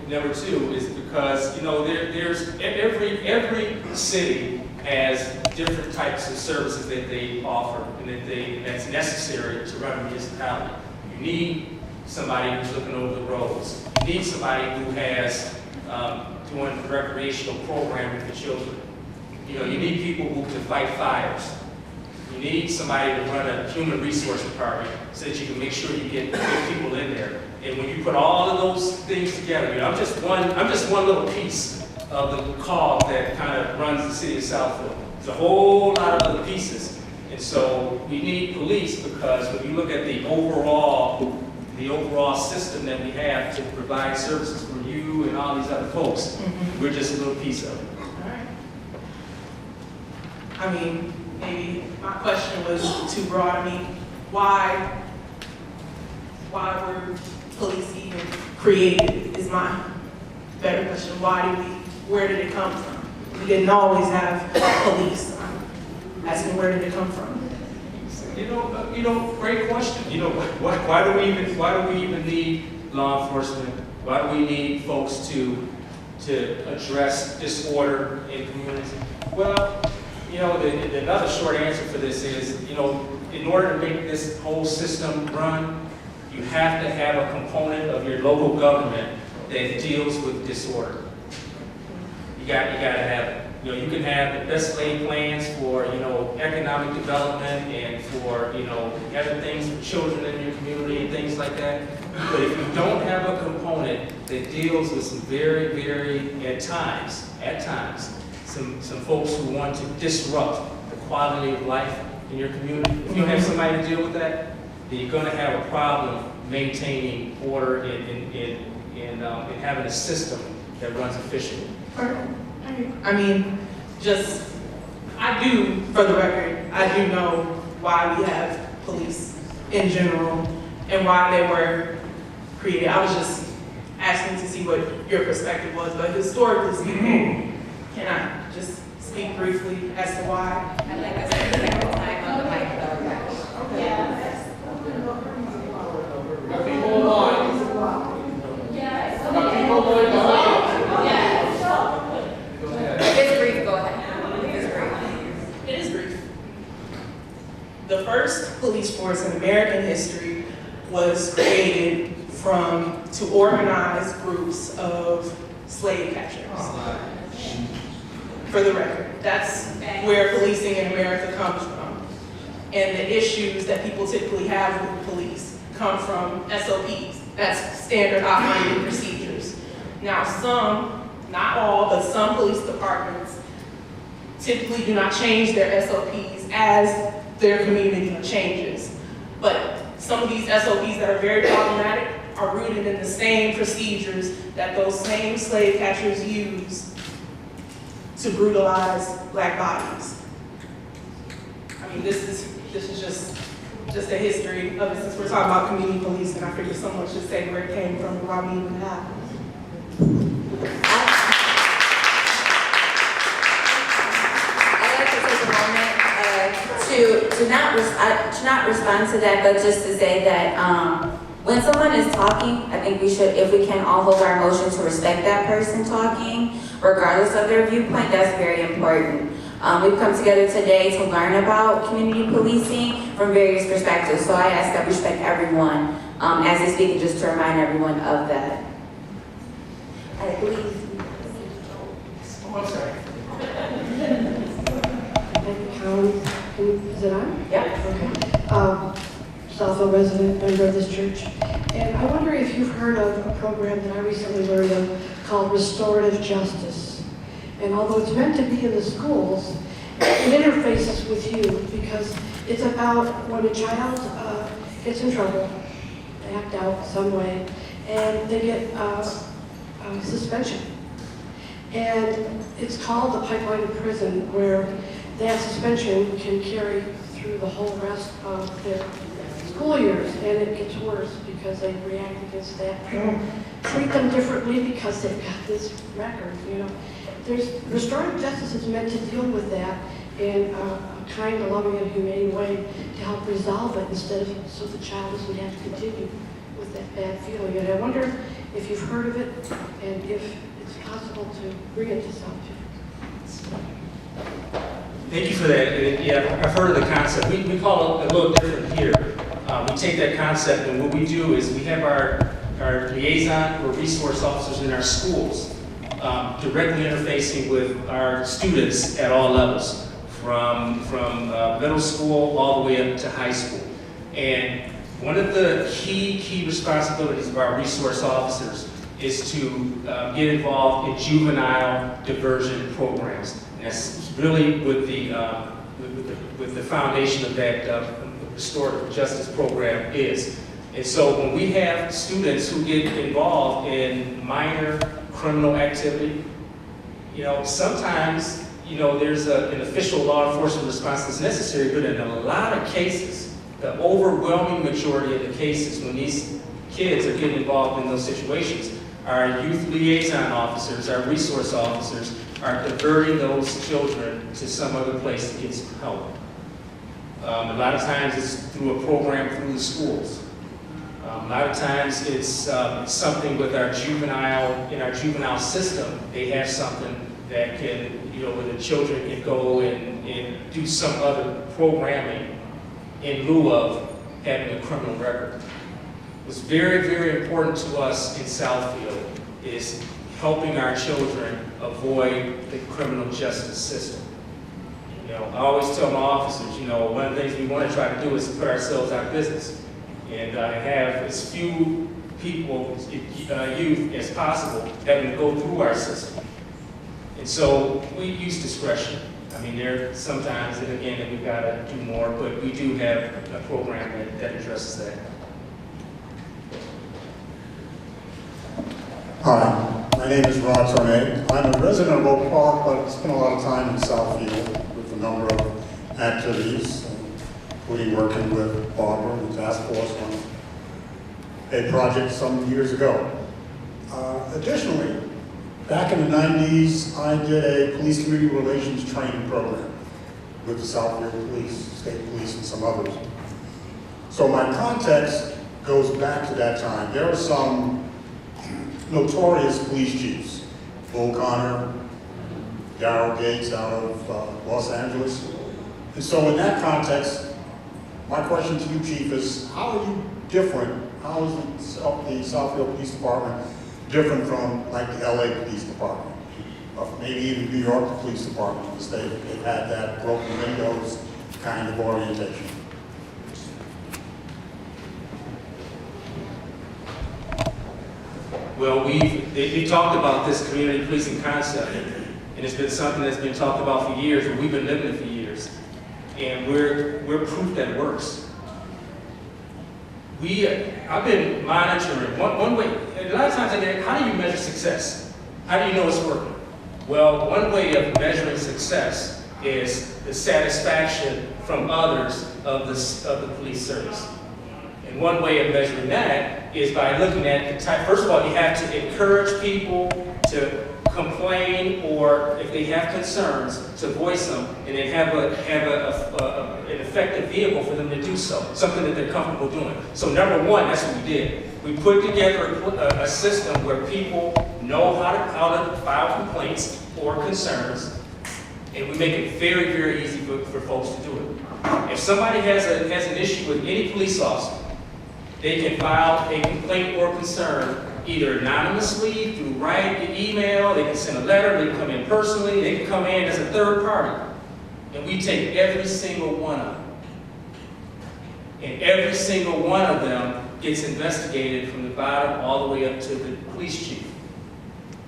Number two is because, there's every city has different types of services that they offer and that's necessary to run a municipality. You need somebody who's looking over the roads. You need somebody who has doing recreational programming for children. You need people who can fight fires. You need somebody to run a human resource department so that you can make sure you get people in there. And when you put all of those things together, I'm just one little piece of the cog that kind of runs the city of Southfield. There's a whole lot of other pieces. And so we need police because when you look at the overall system that we have to provide services for you and all these other folks, we're just a little piece of it. All right. Maybe my question was too broad. Why were police even created is my better question, where did it come from? We didn't always have police. I'm asking, where did it come from? Great question. Why do we even need law enforcement? Why do we need folks to address disorder in communities? Well, another short answer for this is, in order to make this whole system run, you have to have a component of your local government that deals with disorder. You got to have it. You can have the best laid plans for, economic development and for, having things for children in your community and things like that. But if you don't have a component that deals with some very, very, at times, some folks who want to disrupt the quality of life in your community, if you don't have somebody to deal with that, then you're going to have a problem maintaining order and having a system that runs efficiently. I mean, for the record, I do know why we have police in general and why they were created. I was just asking to see what your perspective was, but historically speaking, can I just speak briefly as to why? I'd like us to take the time on the mic, though. Yes. It's brief, go ahead. It's brief. It is brief. The first police force in American history was created to organize groups of slave catchers. For the record, that's where policing in America comes from. And the issues that people typically have with police come from SOPs. That's standard operating procedures. Now some, not all, but some police departments typically do not change their SOPs as their community changes. But some of these SOPs that are very problematic are rooted in the same procedures that those same slave catchers use to brutalize Black bodies. I mean, this is just a history of it. Since we're talking about community police, and I figured someone should say where it came from and why we even have it. I'd like to take a moment to not respond to that, but just to say that when someone is talking, I think we should, if we can, all hold our motion to respect that person talking, regardless of their viewpoint. That's very important. We've come together today to learn about community policing from various perspectives, so I ask that we respect everyone as they speak, and just to remind everyone of that. I believe. Oh, I'm sorry. Is it on? Yep. Okay. Southfield resident, member of this church. And I wonder if you've heard of a program that I recently learned of called Restorative Justice. And although it's meant to be in the schools, it interfaces with you because it's about when a child gets in trouble, they act out some way, and they get suspension. And it's called the pipeline to prison, where that suspension can carry through the whole rest of their school years, and it gets worse because they react against that. People treat them differently because they've got this record, There's restorative justice is meant to deal with that in a kind, loving, and humane way to help resolve it instead of so the child doesn't have to continue with that bad feeling. And I wonder if you've heard of it and if it's possible to bring it to Southfield. Thank you for that. Yeah, I've heard of the concept. We call it a little different here. We take that concept, and what we do is we have our liaison or resource officers in our schools directly interfacing with our students at all levels, from middle school all the way up to high school. And one of the key responsibilities of our resource officers is to get involved in juvenile diversion programs. And that's really with the foundation of that restorative justice program is. And so when we have students who get involved in minor criminal activity, sometimes, there's an official law enforcement response that's necessary, but in a lot of cases, the overwhelming majority of the cases when these kids are getting involved in those situations. Our youth liaison officers, our resource officers are diverting those children to some other place to get some help. A lot of times it's through a program through the schools. A lot of times it's something with our juvenile system. They have something that can, where the children can go and do some other programming in lieu of having a criminal record. What's very, very important to us in Southfield is helping our children avoid the criminal justice system. I always tell my officers, one of the things we want to try to do is put ourselves out of business and have as few people, youth as possible, having to go through our system. And so we use discretion. I mean, there are sometimes, and again, that we've got to do more, but we do have a program that addresses that. Hi, my name is Rod Tornay. I'm a resident of Oak Park, but spent a lot of time in Southfield with a number of activities, including working with Barbara and the task force on a project some years ago. Additionally, back in the 90s, I did a police community relations training program with the Southfield Police, State Police, and some others. So my context goes back to that time. There are some notorious police chiefs, Bull Connor, Darrell Gates out of Los Angeles. And so in that context, my question to you, Chief, is how are you different? How is the Southfield Police Department different from like the LA Police Department? Or maybe even New York Police Department, because they've had that broken windows kind of orientation. Well, we talked about this community policing concept, and it's been something that's been talked about for years, and we've been living it for years. And we're proof that it works. I've been monitoring, one way, a lot of times I get, how do you measure success? How do you know it's working? Well, one way of measuring success is the satisfaction from others of the police service. And one way of measuring that is by looking at the type. First of all, you have to encourage people to complain, or if they have concerns, to voice them, and then have an effective vehicle for them to do so, something that they're comfortable doing. So number one, that's what we did. We put together a system where people know how to file complaints or concerns, and we make it very, very easy for folks to do it. If somebody has an issue with any police officer, they can file a complaint or concern either anonymously, through email, they can send a letter, they can come in personally, they can come in as a third party. And we take every single one of them. And every single one of them gets investigated from the bottom all the way up to the police chief.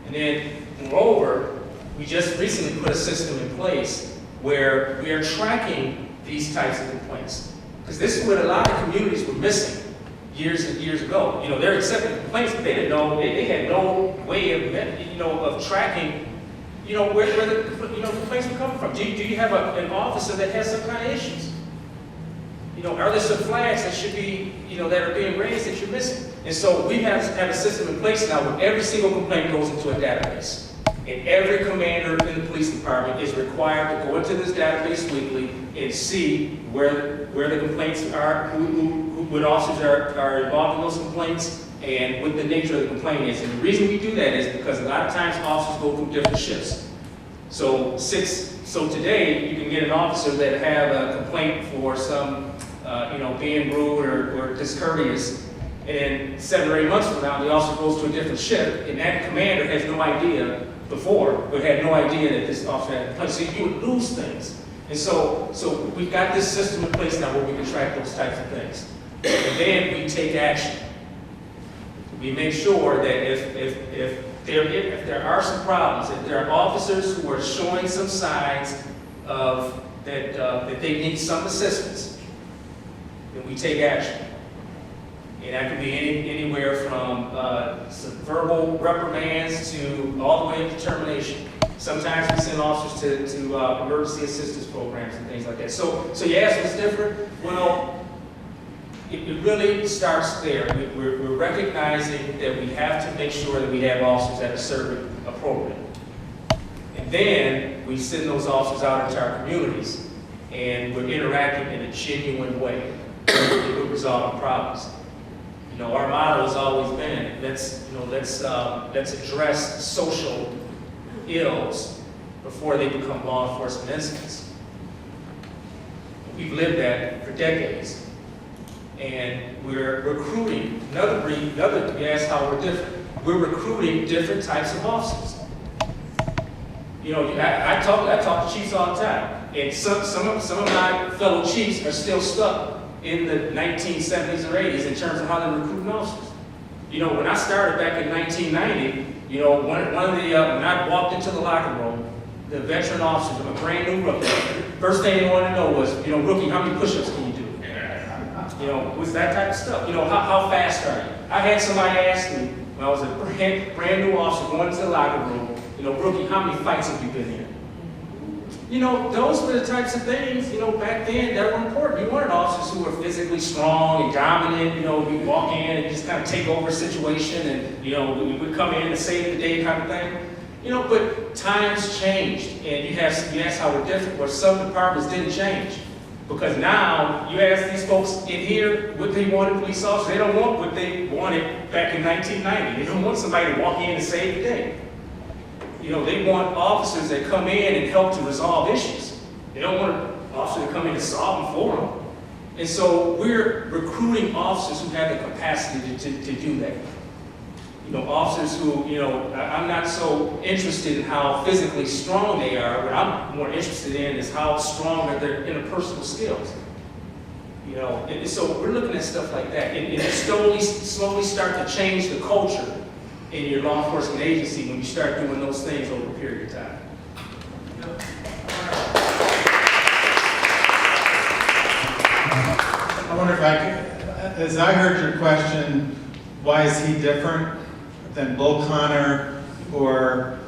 And then, moreover, we just recently put a system in place where we are tracking these types of complaints. Because this is what a lot of communities were missing years and years ago. They're accepting complaints, but they didn't know, they had no way of tracking, where the complaints were coming from. Do you have an officer that has some kind of issues? Are there some flags that should be, that are being raised that you're missing? And so we have a system in place now where every single complaint goes into a database. And every commander in the police department is required to go into this database weekly and see where the complaints are, what officers are involved in those complaints, and what the nature of the complaint is. And the reason we do that is because a lot of times officers go through different shifts. So today you can get an officer that have a complaint for some, being rude or discourteous, and then 7 or 8 months from now the officer goes to a different shift, and that commander has no idea before, but had no idea that this officer had a complaint. So you would lose things. And so we've got this system in place now where we can track those types of things. And then we take action. We make sure that if there are some problems, if there are officers who are showing some signs of that they need some assistance, then we take action. And that could be anywhere from some verbal reprimands to all the way up to termination. Sometimes we send officers to emergency assistance programs and things like that. So you ask what's different? Well, it really starts there. We're recognizing that we have to make sure that we have officers that are serving appropriately. And then we send those officers out into our communities, and we're interacting in a genuine way. We're resolving problems. You know, our motto has always been, let's address social ills before they become law enforcement incidents. We've lived that for decades. And we're recruiting, you asked how we're different. We're recruiting different types of officers. You know, I talk to chiefs all the time, and some of my fellow chiefs are still stuck in the 1970s or 80s in terms of how they're recruiting officers. You know, when I started back in 1990, you know, when I walked into the locker room, the veteran officers, I'm a brand new rookie, first thing they wanted to know was, you know, rookie, how many push-ups can you do? You know, it was that type of stuff. You know, how fast are you? I had somebody ask me when I was a brand new officer going into the locker room, you know, rookie, how many fights have you been in? You know, those were the types of things, you know, back then that were important. You wanted officers who were physically strong and dominant, you know, you walk in and just kind of take over a situation and, you know, we would come in and save the day kind of thing. You know, but times changed, and you ask how we're different, where some departments didn't change. Because now, you ask these folks in here what they wanted police officers, they don't want what they wanted back in 1990. They don't want somebody to walk in and save the day. You know, they want officers that come in and help to resolve issues. They don't want an officer to come in and solve them for them. And so we're recruiting officers who have the capacity to do that. You know, officers who, you know, I'm not so interested in how physically strong they are. What I'm more interested in is how strong are their interpersonal skills. You know, and so we're looking at stuff like that. And you slowly start to change the culture in your law enforcement agency when you start doing those things over a period of time. I wonder if I could, as I heard your question, why is he different than Bull Connor or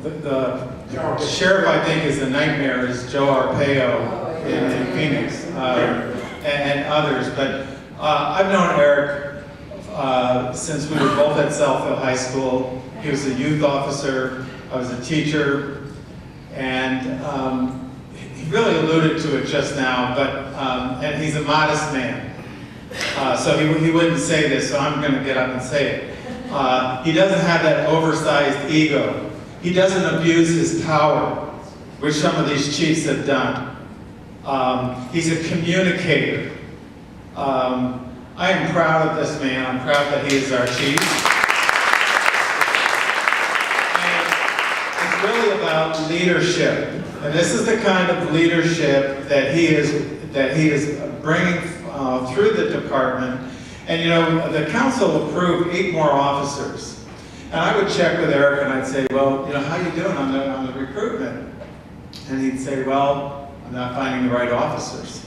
the sheriff, I think, is a nightmare, is Joe Arpaio in Phoenix, and others. But I've known Eric since we were both at Southfield High School. He was a youth officer, I was a teacher, and he really alluded to it just now, but and he's a modest man. So he wouldn't say this, so I'm going to get up and say it. He doesn't have that oversized ego. He doesn't abuse his power, which some of these chiefs have done. He's a communicator. I am proud of this man. I'm proud that he is our chief. And it's really about leadership. And this is the kind of leadership that he is bringing through the department. And you know, the council approved 8 more officers. And I would check with Eric and I'd say, well, you know, how are you doing on the recruitment? And he'd say, well, I'm not finding the right officers.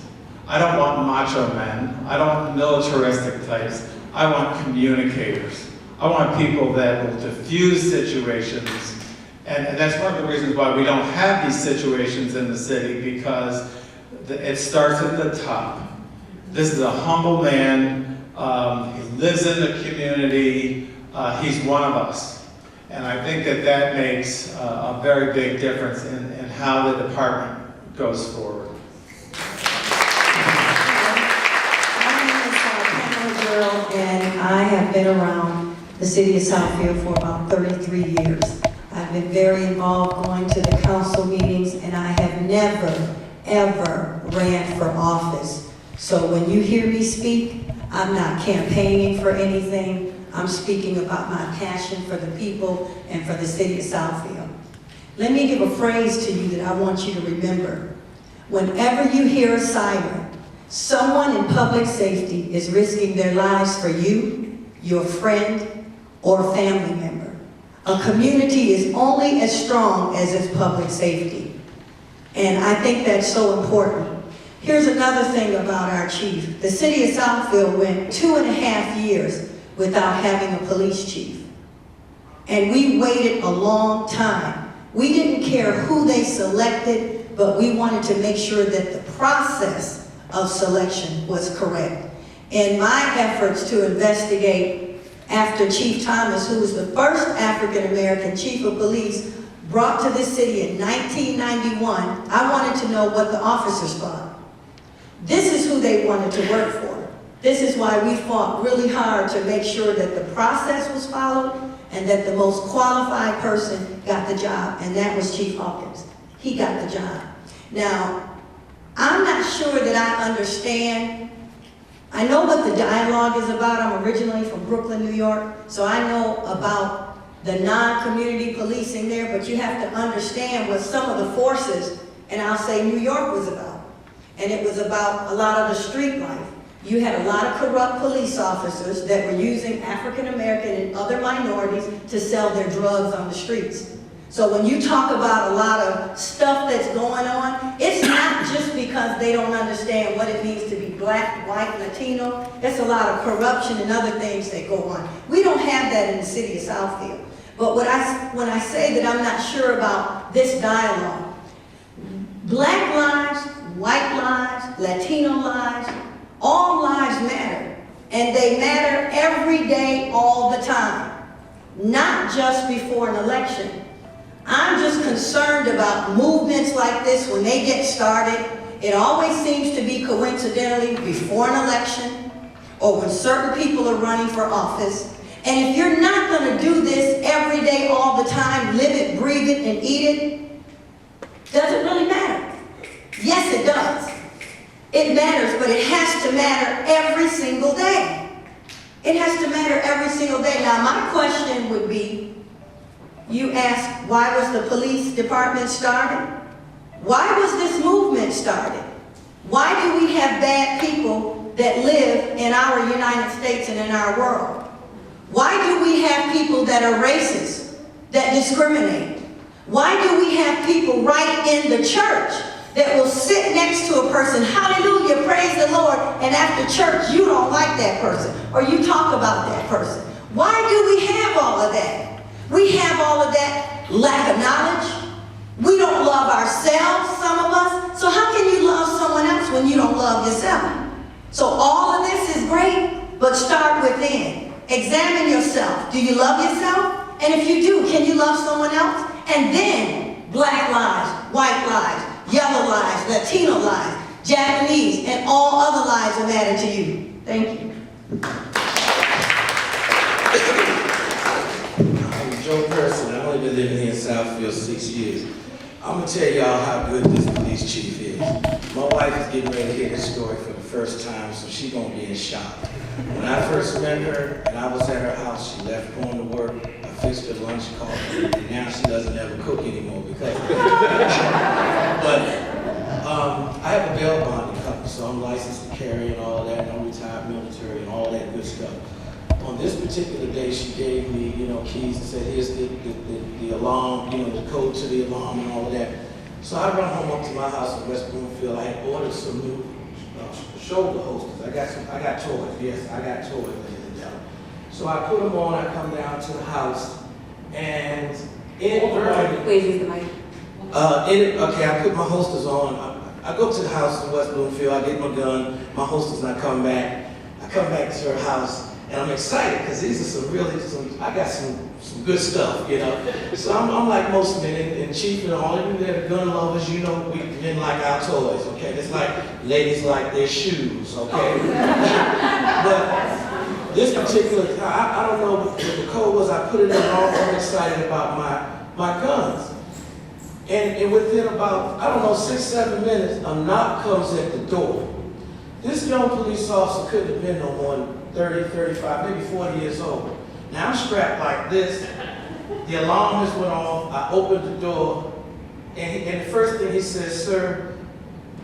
I don't want macho men. I don't want militaristic types. I want communicators. I want people that will diffuse situations. And that's one of the reasons why we don't have these situations in the city, because it starts at the top. This is a humble man. He lives in the community. He's one of us. And I think that makes a very big difference in how the department goes forward. And I have been around the city of Southfield for about 33 years. I've been very involved going to the council meetings, and I have never, ever ran for office. So when you hear me speak, I'm not campaigning for anything. I'm speaking about my passion for the people and for the city of Southfield. Let me give a phrase to you that I want you to remember. Whenever you hear a siren, someone in public safety is risking their lives for you, your friend, or family member. A community is only as strong as its public safety. And I think that's so important. Here's another thing about our chief. The city of Southfield went 2.5 years without having a police chief. And we waited a long time. We didn't care who they selected, but we wanted to make sure that the process of selection was correct. in my efforts to investigate after Chief Thomas, who was the first African-American chief of police brought to this city in 1991, I wanted to know what the officers thought. This is who they wanted to work for. This is why we fought really hard to make sure that the process was followed and that the most qualified person got the job, and that was Chief Hawkins. He got the job. Now, I'm not sure that I understand. I know what the dialogue is about. I'm originally from Brooklyn, New York, so I know about the non-community policing there, but you have to understand what some of the forces, and I'll say New York was about. And it was about a lot of the street life. You had a lot of corrupt police officers that were using African American and other minorities to sell their drugs on the streets. So when you talk about a lot of stuff that's going on, it's not just because they don't understand what it means to be black, white, Latino. There's a lot of corruption and other things that go on. We don't have that in the city of Southfield. But when I say that I'm not sure about this dialogue, black lives, white lives, Latino lives, all lives matter. And they matter every day, all the time. Not just before an election. I'm just concerned about movements like this when they get started. It always seems to be coincidentally before an election or when certain people are running for office. And if you're not going to do this every day, all the time, live it, breathe it, and eat it, does it really matter? Yes, it does. It matters, but it has to matter every single day. It has to matter every single day. Now, my question would be, you ask, why was the police department started? Why was this movement started? Why do we have bad people that live in our United States and in our world? Why do we have people that are racist, that discriminate? Why do we have people right in the church that will sit next to a person, hallelujah, praise the Lord, and after church you don't like that person, or you talk about that person? Why do we have all of that? We have all of that lack of knowledge. We don't love ourselves, some of us. So how can you love someone else when you don't love yourself? So all of this is great, but start within. Examine yourself. Do you love yourself? And if you do, can you love someone else? And then black lives, white lives, yellow lives, Latino lives, Japanese, and all other lives will matter to you. Thank you. I'm Joe Person. I've only been living here in Southfield 6 years. I'm going to tell y'all how good this police chief is. My wife is getting ready to hear this story for the first time, so she's going to be in shock. When I first met her and I was at her house, she left going to work. I fixed her lunch, coffee, and now she doesn't ever cook anymore because of that. But I have a bail bonding company, so I'm licensed to carry and all that, and I'm retired military and all that good stuff. On this particular day, she gave me, keys and said, here's the alarm, the code to the alarm and all of that. So I run home up to my house in West Bloomfield. I had ordered some new shoulder holsters. I got toys. Yes, I got toys, ladies and gentlemen. So I put them on. I come down to the house, and Please use the mic. okay, I put my holsters on. I go to the house in West Bloomfield. I get my gun, my holsters, and I come back. I come back to her house, and I'm excited because these are I got some good stuff, So I'm like most men, and Chief and all of you that are gun lovers, we men like our toys, okay? It's like ladies like their shoes, okay? But this particular, I don't know what the code was. I put it in all. I'm excited about my guns. And within about, 6-7 minutes, a knock comes at the door. This young police officer couldn't have been no more than 30, 35, maybe 40 years old. Now I'm strapped like this. The alarm has went off. I opened the door, and the first thing he says, "Sir,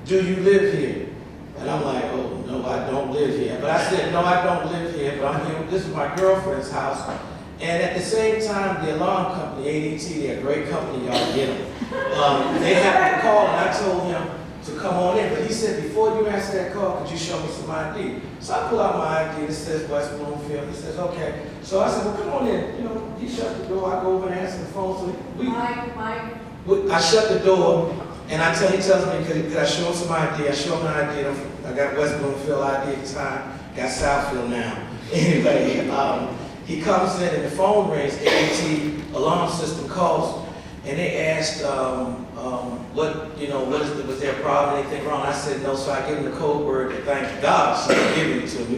do you live here?" And I'm like, "Oh, no, I don't live here." But I said, "No, I don't live here, but I'm here. This is my girlfriend's house." And at the same time, the alarm company, ADT, they're a great company, y'all get them. They happened to call, and I told him to come on in. But he said, "Before you answer that call, could you show me some ID?" So I pull out my ID, it says West Bloomfield. He says, "Okay." So I said, "Well, come on in." He shut the door, I go over and answer the phone. So I shut the door, and he tells me, could I show him some ID? I show him an ID. I got West Bloomfield ID at the time. got Southfield now. Anyway, he comes in and the phone rings, AAT alarm system calls, and they asked, was there a problem, anything wrong? I said no, so I gave him the code word, and thank God she gave it to me.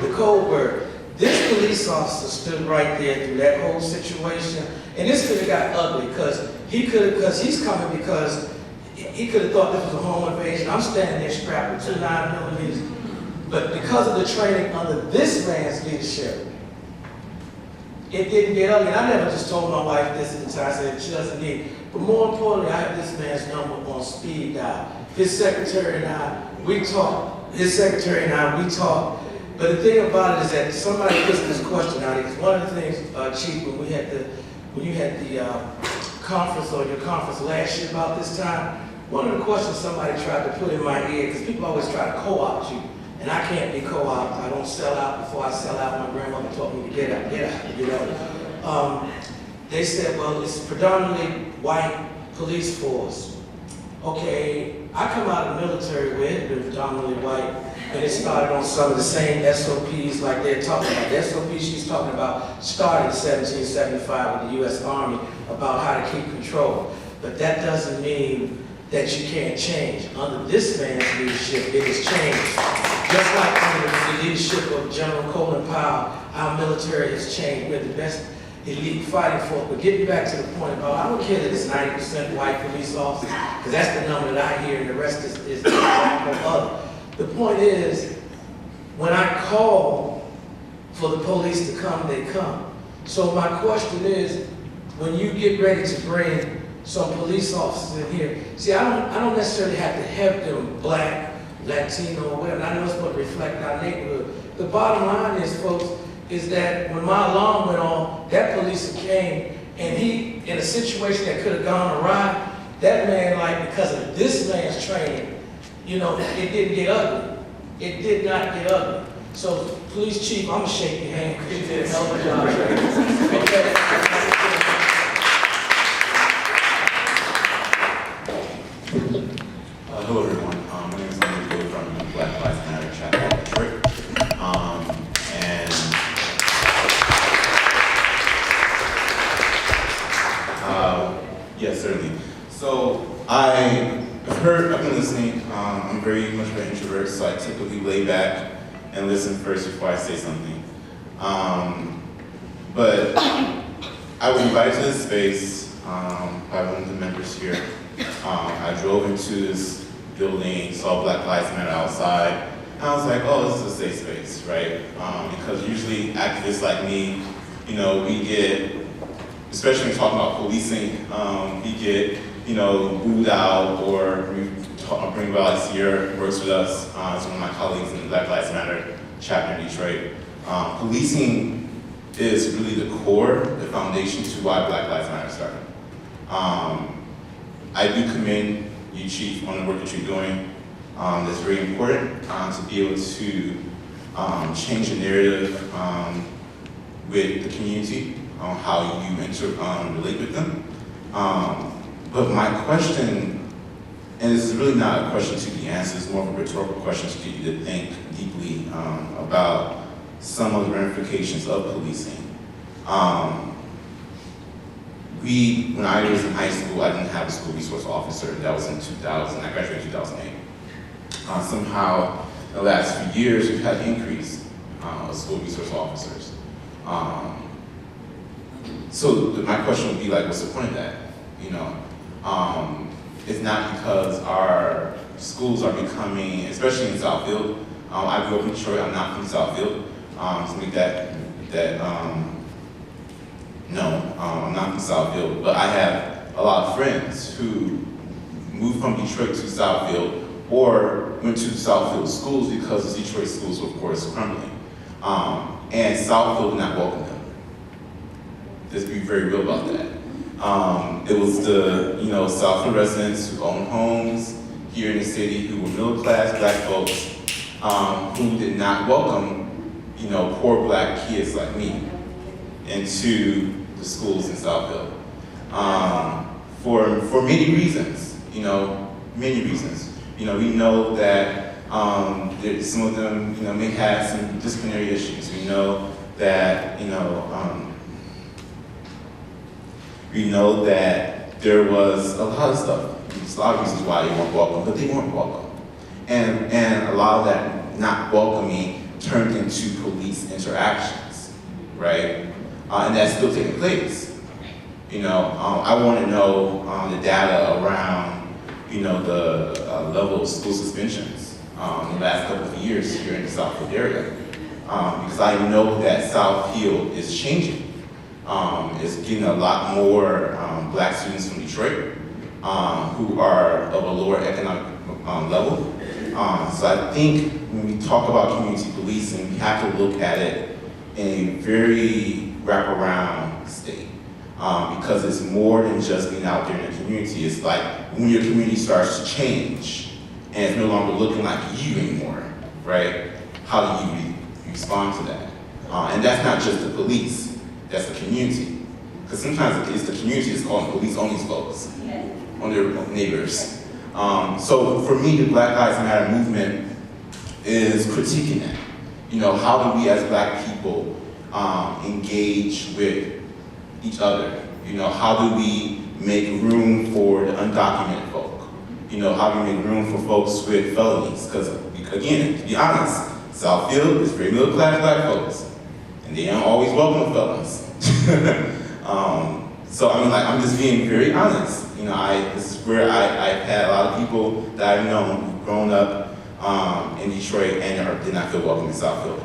The code word. This police officer stood right there through that whole situation, and this could have got ugly, because he's coming because he could have thought this was a home invasion. I'm standing there strapped with 2 9mm. But because of the training under this man's leadership, it didn't get ugly. And I never just told my wife this at the time. I said she doesn't need it. But more importantly, I have this man's number on speed dial. His secretary and I, we talk. But the thing about it is that somebody puts this question out here. Because one of the things, Chief, when you had the conference or your conference last year about this time, one of the questions somebody tried to put in my ear, because people always try to co-opt you. And I can't be co-opted. I don't sell out before I sell out. My grandmother taught me to get out, you know. They said, well, it's predominantly white police force. Okay, I come out of the military where it had been predominantly white, and it started on some of the same SOPs like they're talking about. The SOPs she's talking about started in 1775 with the U.S. Army about how to keep control. But that doesn't mean that you can't change. Under this man's leadership, it has changed. Just like under the leadership of General Colin Powell, our military has changed. We're the best elite fighting force. But getting back to the point about, I don't care that it's 90% white police officers, because that's the number that I hear, and the rest is black or other. The point is, when I call for the police to come, they come. So my question is, when you get ready to bring some police officers in here, see, I don't necessarily have to have them black, Latino, or whatever. I know it's supposed to reflect our neighborhood. The bottom line is, folks, is that when my alarm went on, that police came, and he, in a situation that could have gone awry, that man, like, because of this man's training, you know, it didn't get ugly. It did not get ugly. So, police chief, I'm gonna shake your hand because you did a hell of a job. Hello, everyone. My name is Noni from the Black Lives Matter chapter of Detroit. Yes, certainly. So I've been listening. I'm very much of an introvert, so I typically lay back and listen first before I say something. But I was invited to this space by one of the members here. I drove into this building, saw Black Lives Matter outside, and I was like, oh, this is a safe space, right? Because usually activists like me, you know, we get, especially when talking about policing, we get, you know, booed out, or we bring about like Siver, who works with us, is one of my colleagues in the Black Lives Matter chapter in Detroit. Policing is really the core, the foundation to why Black Lives Matter started. I do commend you, Chief, on the work that you're doing. That's very important to be able to change the narrative with the community on how you relate with them. But my question, and this is really not a question to be answered, it's more of a rhetorical question to get you to think deeply about some of the ramifications of policing. When I was in high school, I didn't have a school resource officer. That was in 2000, I graduated in 2008. Somehow, in the last few years, we've had an increase of school resource officers. So my question would be like, what's the point of that? You know, it's not because our schools are becoming, especially in Southfield. I grew up in Detroit. I'm not from Southfield. To make that no, I'm not from Southfield, but I have a lot of friends who moved from Detroit to Southfield or went to Southfield schools because the Detroit schools were, of course, crumbling. And Southfield did not welcome them. Let's be very real about that. It was the, you know, Southfield residents who own homes here in the city, who were middle-class black folks, who did not welcome, you know, poor black kids like me into the schools in Southfield. For many reasons, you know, many reasons. You know, we know that Some of them, may have some disciplinary issues. We know that, there was a lot of stuff. There's a lot of reasons why they weren't welcome, but they weren't welcome. And a lot of that not welcoming turned into police interactions, right? And that's still taking place. I want to know the data around, the level of school suspensions in the last couple of years here in the Southfield area. Because I know that Southfield is changing. It's getting a lot more black students from Detroit who are of a lower economic level. So I think when we talk about community policing, we have to look at it in a very wraparound state. Because it's more than just being out there in the community. It's like when your community starts to change and it's no longer looking like you anymore, right? How do you respond to that? And that's not just the police, that's the community. Because sometimes it's the community that's calling police on these folks, on their neighbors. So for me, the Black Lives Matter movement is critiquing that. How do we as black people engage with each other? How do we make room for the undocumented folk? How do we make room for folks with felonies? Because again, to be honest, Southfield is very middle class black folks, and they aren't always welcome felons. So I'm just being very honest. This is where I've had a lot of people that I've known who've grown up in Detroit and did not feel welcome in Southfield.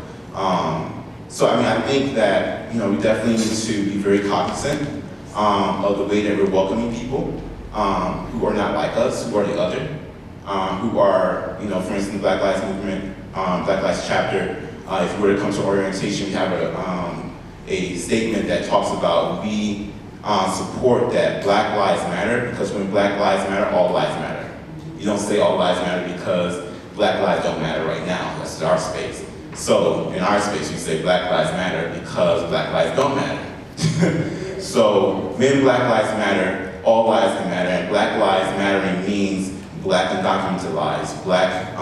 So I think that we definitely need to be very cognizant of the way that we're welcoming people who are not like us, who are the other, who are, for instance, the Black Lives Movement, Black Lives chapter. If we were to come to orientation, we have a statement that talks about we support that Black Lives Matter, because when Black Lives matter, all lives matter. You don't say all lives matter because Black lives don't matter right now. That's our space. So in our space, we say Black Lives Matter because Black lives don't matter. So when Black Lives Matter, all lives can matter, and Black Lives Mattering means Black undocumented lives, Black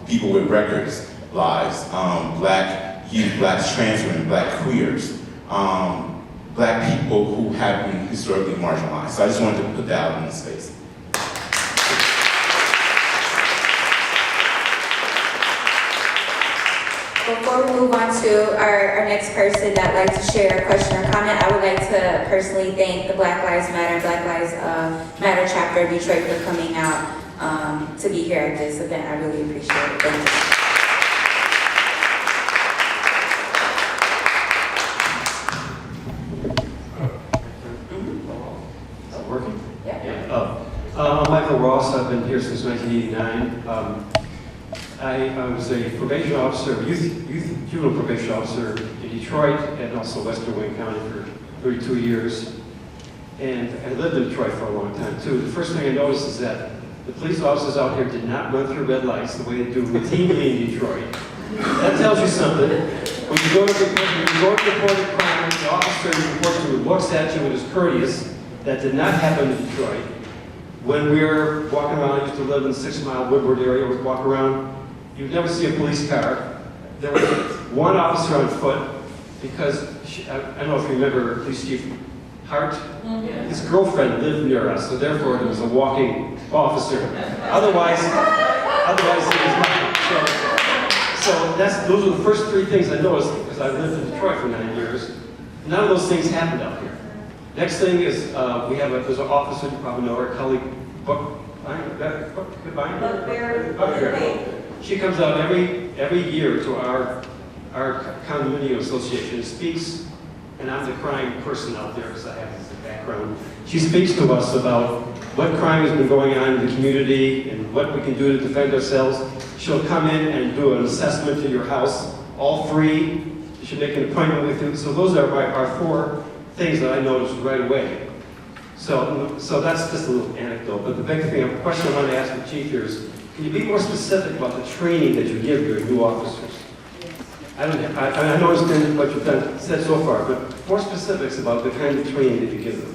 people with records lives, Black youth, Black trans women, Black queers, Black people who have been historically marginalized. So I just wanted to put that out in the space. Before we move on to our next person that'd like to share a question or comment, I would like to personally thank the Black Lives Matter, Black Lives Matter chapter of Detroit for coming out to be here at this event. I really appreciate it. Thank you. Is it working? Yeah. I'm Michael Ross. I've been here since 1989. I was a probation officer, youth juvenile probation officer in Detroit and also Western Wayne County for 32 years. And I lived in Detroit for a long time too. The first thing I noticed is that the police officers out here did not run through red lights the way they do routinely in Detroit. That tells you something. When you go to report a crime, the officer you report to looks at you and is courteous. That did not happen in Detroit. When we were walking around, I used to live in the 6 Mile Woodward area, we'd walk around, you'd never see a police car. There was one officer on foot because, I don't know if you remember Police Chief Hart? His girlfriend lived near us, so therefore there was a walking officer. Otherwise it was not. So those are the first 3 things I noticed because I lived in Detroit for 9 years. None of those things happened out here. Next thing is there's an officer, you probably know her, Kelly Buckbear. She comes out every year to our condominium association, speaks, and I'm the crime person out there because I have this background. She speaks to us about what crime has been going on in the community and what we can do to defend ourselves. She'll come in and do an assessment to your house, all free. She'll make an appointment with you. So those are our 4 things that I noticed right away. So that's just a little anecdote. But the big thing, the question I want to ask the chief here is, can you be more specific about the training that you give your new officers? I know it's been what you've said so far, but more specifics about the kind of training that you give them.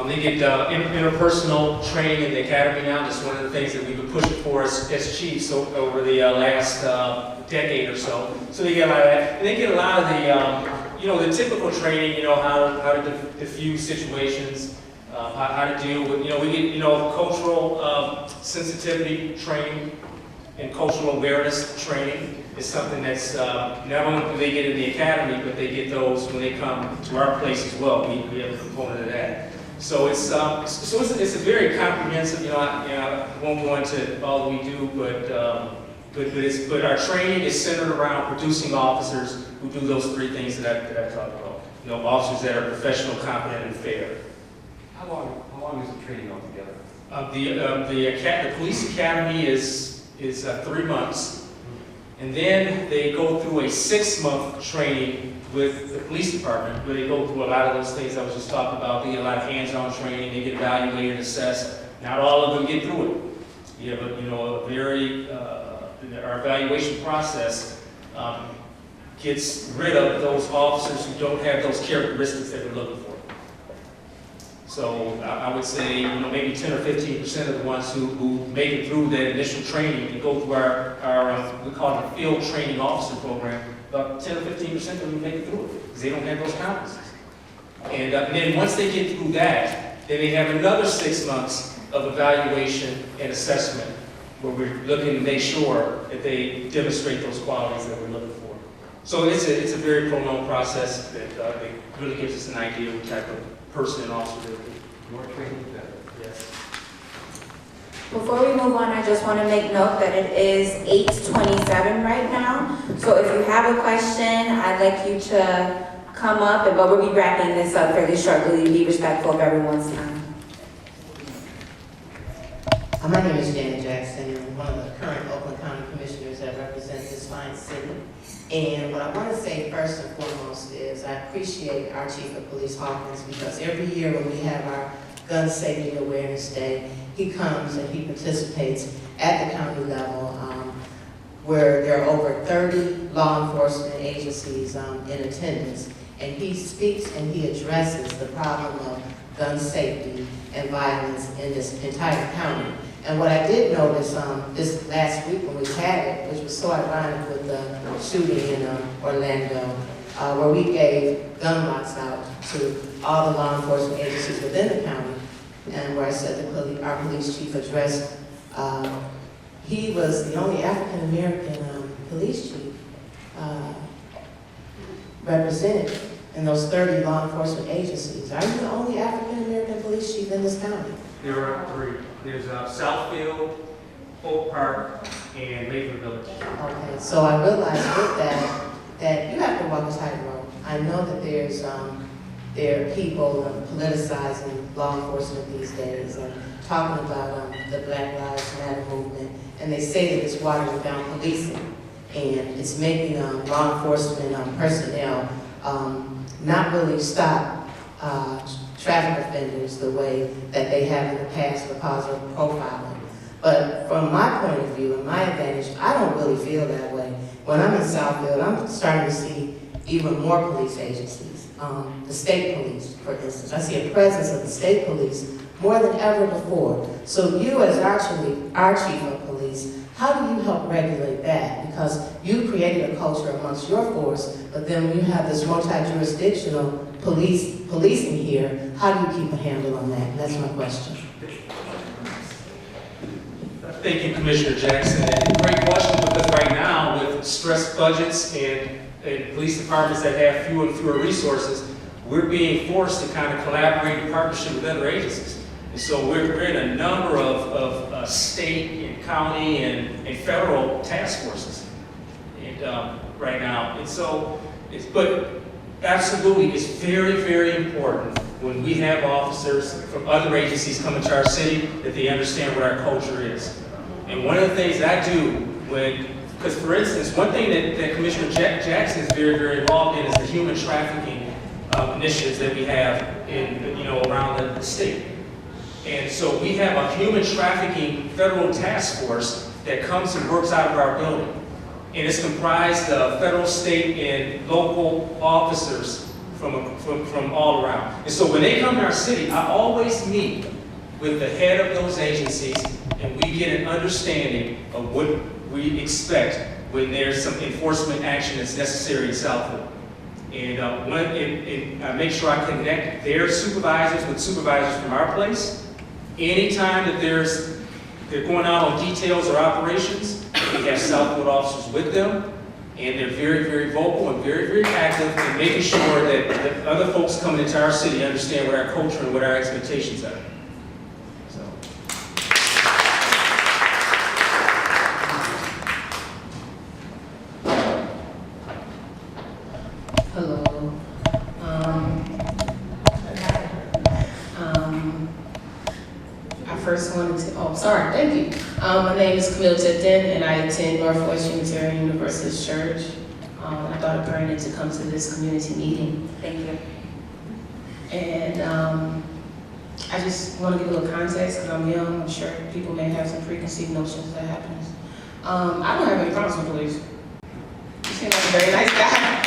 They get interpersonal training in the academy now. That's one of the things that we've been pushing for as chiefs over the last decade or so. So they get a lot of that. And they get a lot of the, the typical training, how to diffuse situations, how to deal with, we get, cultural sensitivity training and cultural awareness training. Is something that's not only do they get in the academy, but they get those when they come to our place as well. We have a component of that. So it's a very comprehensive. I won't go into all that we do, but our training is centered around producing officers who do those three things that I've talked about. Officers that are professional, competent, and fair. How long is the training altogether? The police academy is 3 months. And then they go through a 6-month training with the police department, where they go through a lot of those things I was just talking about. They get a lot of hands-on training. They get evaluated, assessed. Not all of them get through it. You have our evaluation process gets rid of those officers who don't have those characteristics that we're looking for. So I would say, maybe 10 or 15% of the ones who make it through that initial training and go through our we call it a field training officer program, about 10 or 15% of them make it through it because they don't have those competencies. And then once they get through that, then they have another 6 months of evaluation and assessment where we're looking to make sure that they demonstrate those qualities that we're looking for. So it's a very prolonged process that really gives us an idea of what type of person and officer they will be. More training, better. Yes. Before we move on, I just want to make note that it is 8:27 right now. So if you have a question, I'd like you to come up, but we'll be wrapping this up fairly shortly. Be respectful of everyone's time. My name is Janet Jackson, and I'm one of the current Oakland County Commissioners that represent this fine city. And what I want to say first and foremost is I appreciate our Chief of Police Hawkins, because every year when we have our Gun Safety Awareness Day, he comes and he participates at the county level where there are over 30 law enforcement agencies in attendance. And he speaks and he addresses the problem of gun safety and violence in this entire county. And what I did notice this last week when we had it, which was so ironic with the shooting in Orlando, where we gave gun locks out to all the law enforcement agencies within the county, and where I said our police chief addressed, he was the only African-American police chief represented in those 30 law enforcement agencies. Are you the only African-American police chief in this county? There are 3. There's Southfield, Oak Park, and Mayfield Village. Okay, so I realized with that you have to walk a tightrope. I know that there are people politicizing law enforcement these days and talking about the Black Lives Matter movement, and they say that it's watering down policing and it's making law enforcement personnel not really stop traffic offenders the way that they have in the past because of profiling. But from my point of view and my advantage, I don't really feel that way. When I'm in Southfield, I'm starting to see even more police agencies. The state police, for instance. I see a presence of the state police more than ever before. So you as our chief of police, how do you help regulate that? Because you created a culture amongst your force, but then when you have this multi-jurisdictional policing here, how do you keep a handle on that? And that's my question. Thank you, Commissioner Jackson. And great question, because right now, with stressed budgets and police departments that have fewer and fewer resources, we're being forced to kind of collaborate in partnership with other agencies. And so we're in a number of state and county and federal task forces right now. And so, but absolutely, it's very, very important when we have officers from other agencies come into our city that they understand what our culture is. And one of the things I do because for instance, one thing that Commissioner Jackson is very, very involved in is the human trafficking initiatives that we have around the state. And so we have a human trafficking federal task force that comes and works out of our building. And it's comprised of federal, state, and local officers from all around. And so when they come to our city, I always meet with the head of those agencies, and we get an understanding of what we expect when there's some enforcement action that's necessary in Southfield. And I make sure I connect their supervisors with supervisors from our place. Anytime that they're going out on details or operations, we have Southfield officers with them, and they're very, very vocal and very, very active in making sure that the other folks coming into our city understand what our culture and what our expectations are. Hello. I first wanted to, thank you. My name is Camille Tipton, and I attend Northwest Unitarian Universalist Church. I thought it pertinent to come to this community meeting. Thank you. And I just want to give a little context, because I'm young. I'm sure people may have some preconceived notions that happens. I don't have any problems with police. You seem like a very nice guy.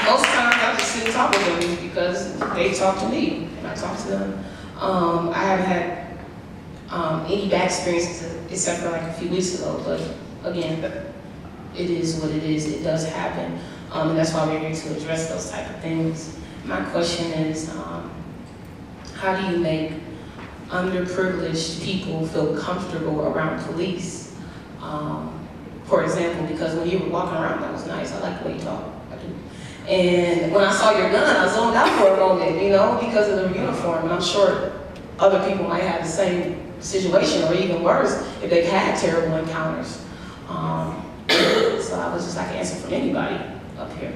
Most times I just sit and talk with them because they talk to me and I talk to them. I haven't had any bad experiences except for like a few weeks ago, but again, it is what it is. It does happen, and that's why we're here to address those type of things. My question is, how do you make underprivileged people feel comfortable around police? For example, because when you were walking around, that was nice. I like the way you talk. I do. And when I saw your gun, I zoned out for a moment, because of the uniform. And I'm sure other people might have the same situation, or even worse, if they've had terrible encounters. So I was just like an answer from anybody up here.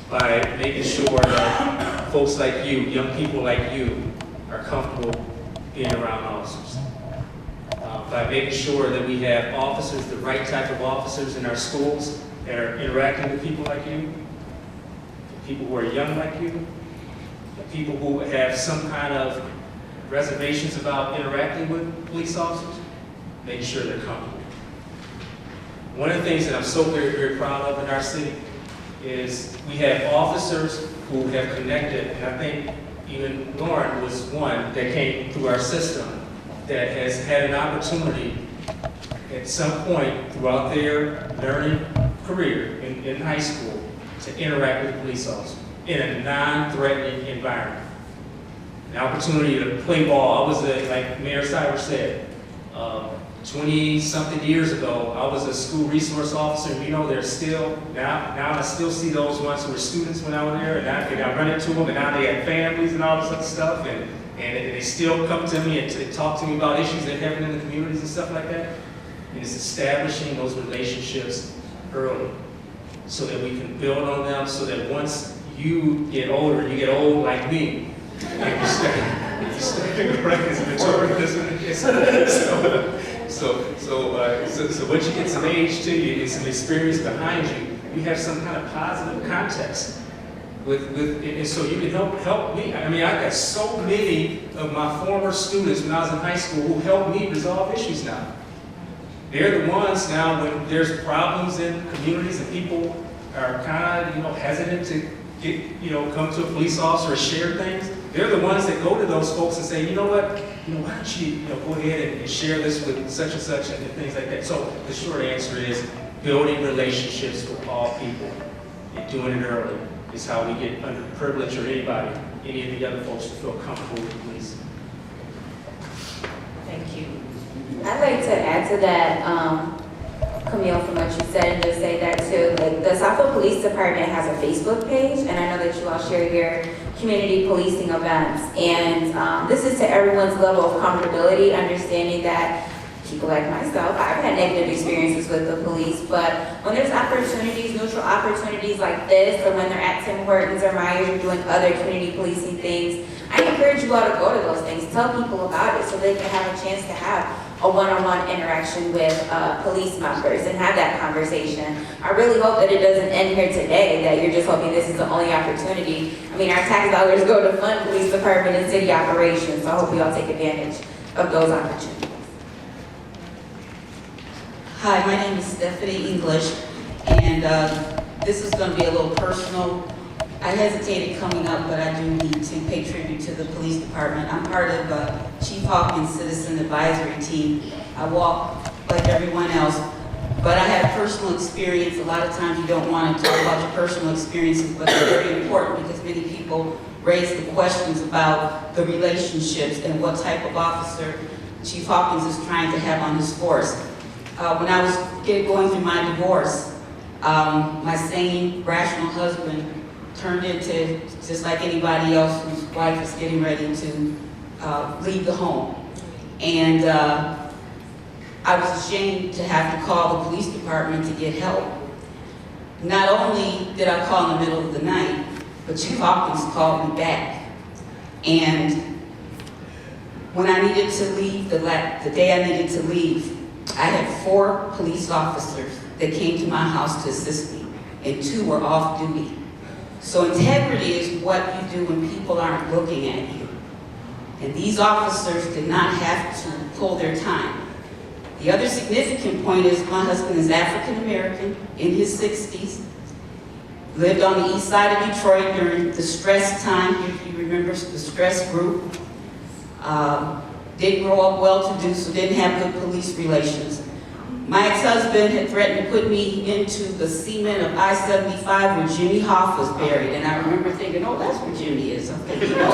By making sure that folks like you, young people like you, are comfortable being around officers. By making sure that we have officers, the right type of officers in our schools that are interacting with people like you, people who are young like you, people who have some kind of reservations about interacting with police officers, making sure they're comfortable. One of the things that I'm so very, very proud of in our city is we have officers who have connected, and I think even Lauren was one that came through our system that has had an opportunity at some point throughout their learning career in high school to interact with police officers in a non-threatening environment. An opportunity to play ball. I was, like Mayor Siver said, 20-something years ago, I was a school resource officer, and they're still, now I still see those ones who were students when I was there, and I run into them, and now they have families and all this other stuff, and they still come to me and talk to me about issues they're having in the communities and stuff like that. And it's establishing those relationships early so that we can build on them, so that once you get older, you get old like me, and you start right as a mature. So once you get some age to you and some experience behind you, you have some kind of positive context and so you can help me. I mean, I've got so many of my former students when I was in high school who helped me resolve issues now. They're the ones now when there's problems in communities and people are kind of, hesitant to get, come to a police officer or share things. They're the ones that go to those folks and say, you know what, why don't you, go ahead and share this with such and such and things like that. So the short answer is building relationships with all people and doing it early is how we get underprivileged or any of the other folks to feel comfortable with police. Thank you. I'd like to add to that, Camille, from what you said, and just say that too. Like, the Southfield Police Department has a Facebook page, and I know that you all share your community policing events. And this is to everyone's level of comfortability, understanding that people like myself, I've had negative experiences with the police, but when there's opportunities, neutral opportunities like this, or when they're at Tim Hortons or Myers or doing other community policing things, I encourage you all to go to those things, tell people about it so they can have a chance to have a one-on-one interaction with police members and have that conversation. I really hope that it doesn't end here today, that you're just hoping this is the only opportunity. I mean, our tax dollars go to fund police department and city operations, so I hope you all take advantage of those opportunities. Hi, my name is Stephanie English, and this is going to be a little personal. I hesitated coming up, but I do need to pay tribute to the police department. I'm part of Chief Hawkins' Citizen Advisory Team. I walk like everyone else, but I have personal experience. A lot of times you don't want to talk about your personal experiences, but they're very important because many people raise the questions about the relationships and what type of officer Chief Hawkins is trying to have on his force. When I was going through my divorce, my sane, rational husband turned into just like anybody else whose wife is getting ready to leave the home. And I was ashamed to have to call the police department to get help. Not only did I call in the middle of the night, but Chief Hawkins called me back. And when I needed to leave, the day I needed to leave, I had 4 police officers that came to my house to assist me, and 2 were off duty. So integrity is what you do when people aren't looking at you. And these officers did not have to pull their time. The other significant point is my husband is African American, in his 60s, lived on the east side of Detroit during the stress time, if you remember the stress group. Didn't grow up well-to-do, so didn't have good police relations. My ex-husband had threatened to put me into the cement of I-75 where Jimmy Hoff was buried, and I remember thinking, oh, that's where Jimmy is. Okay, you know.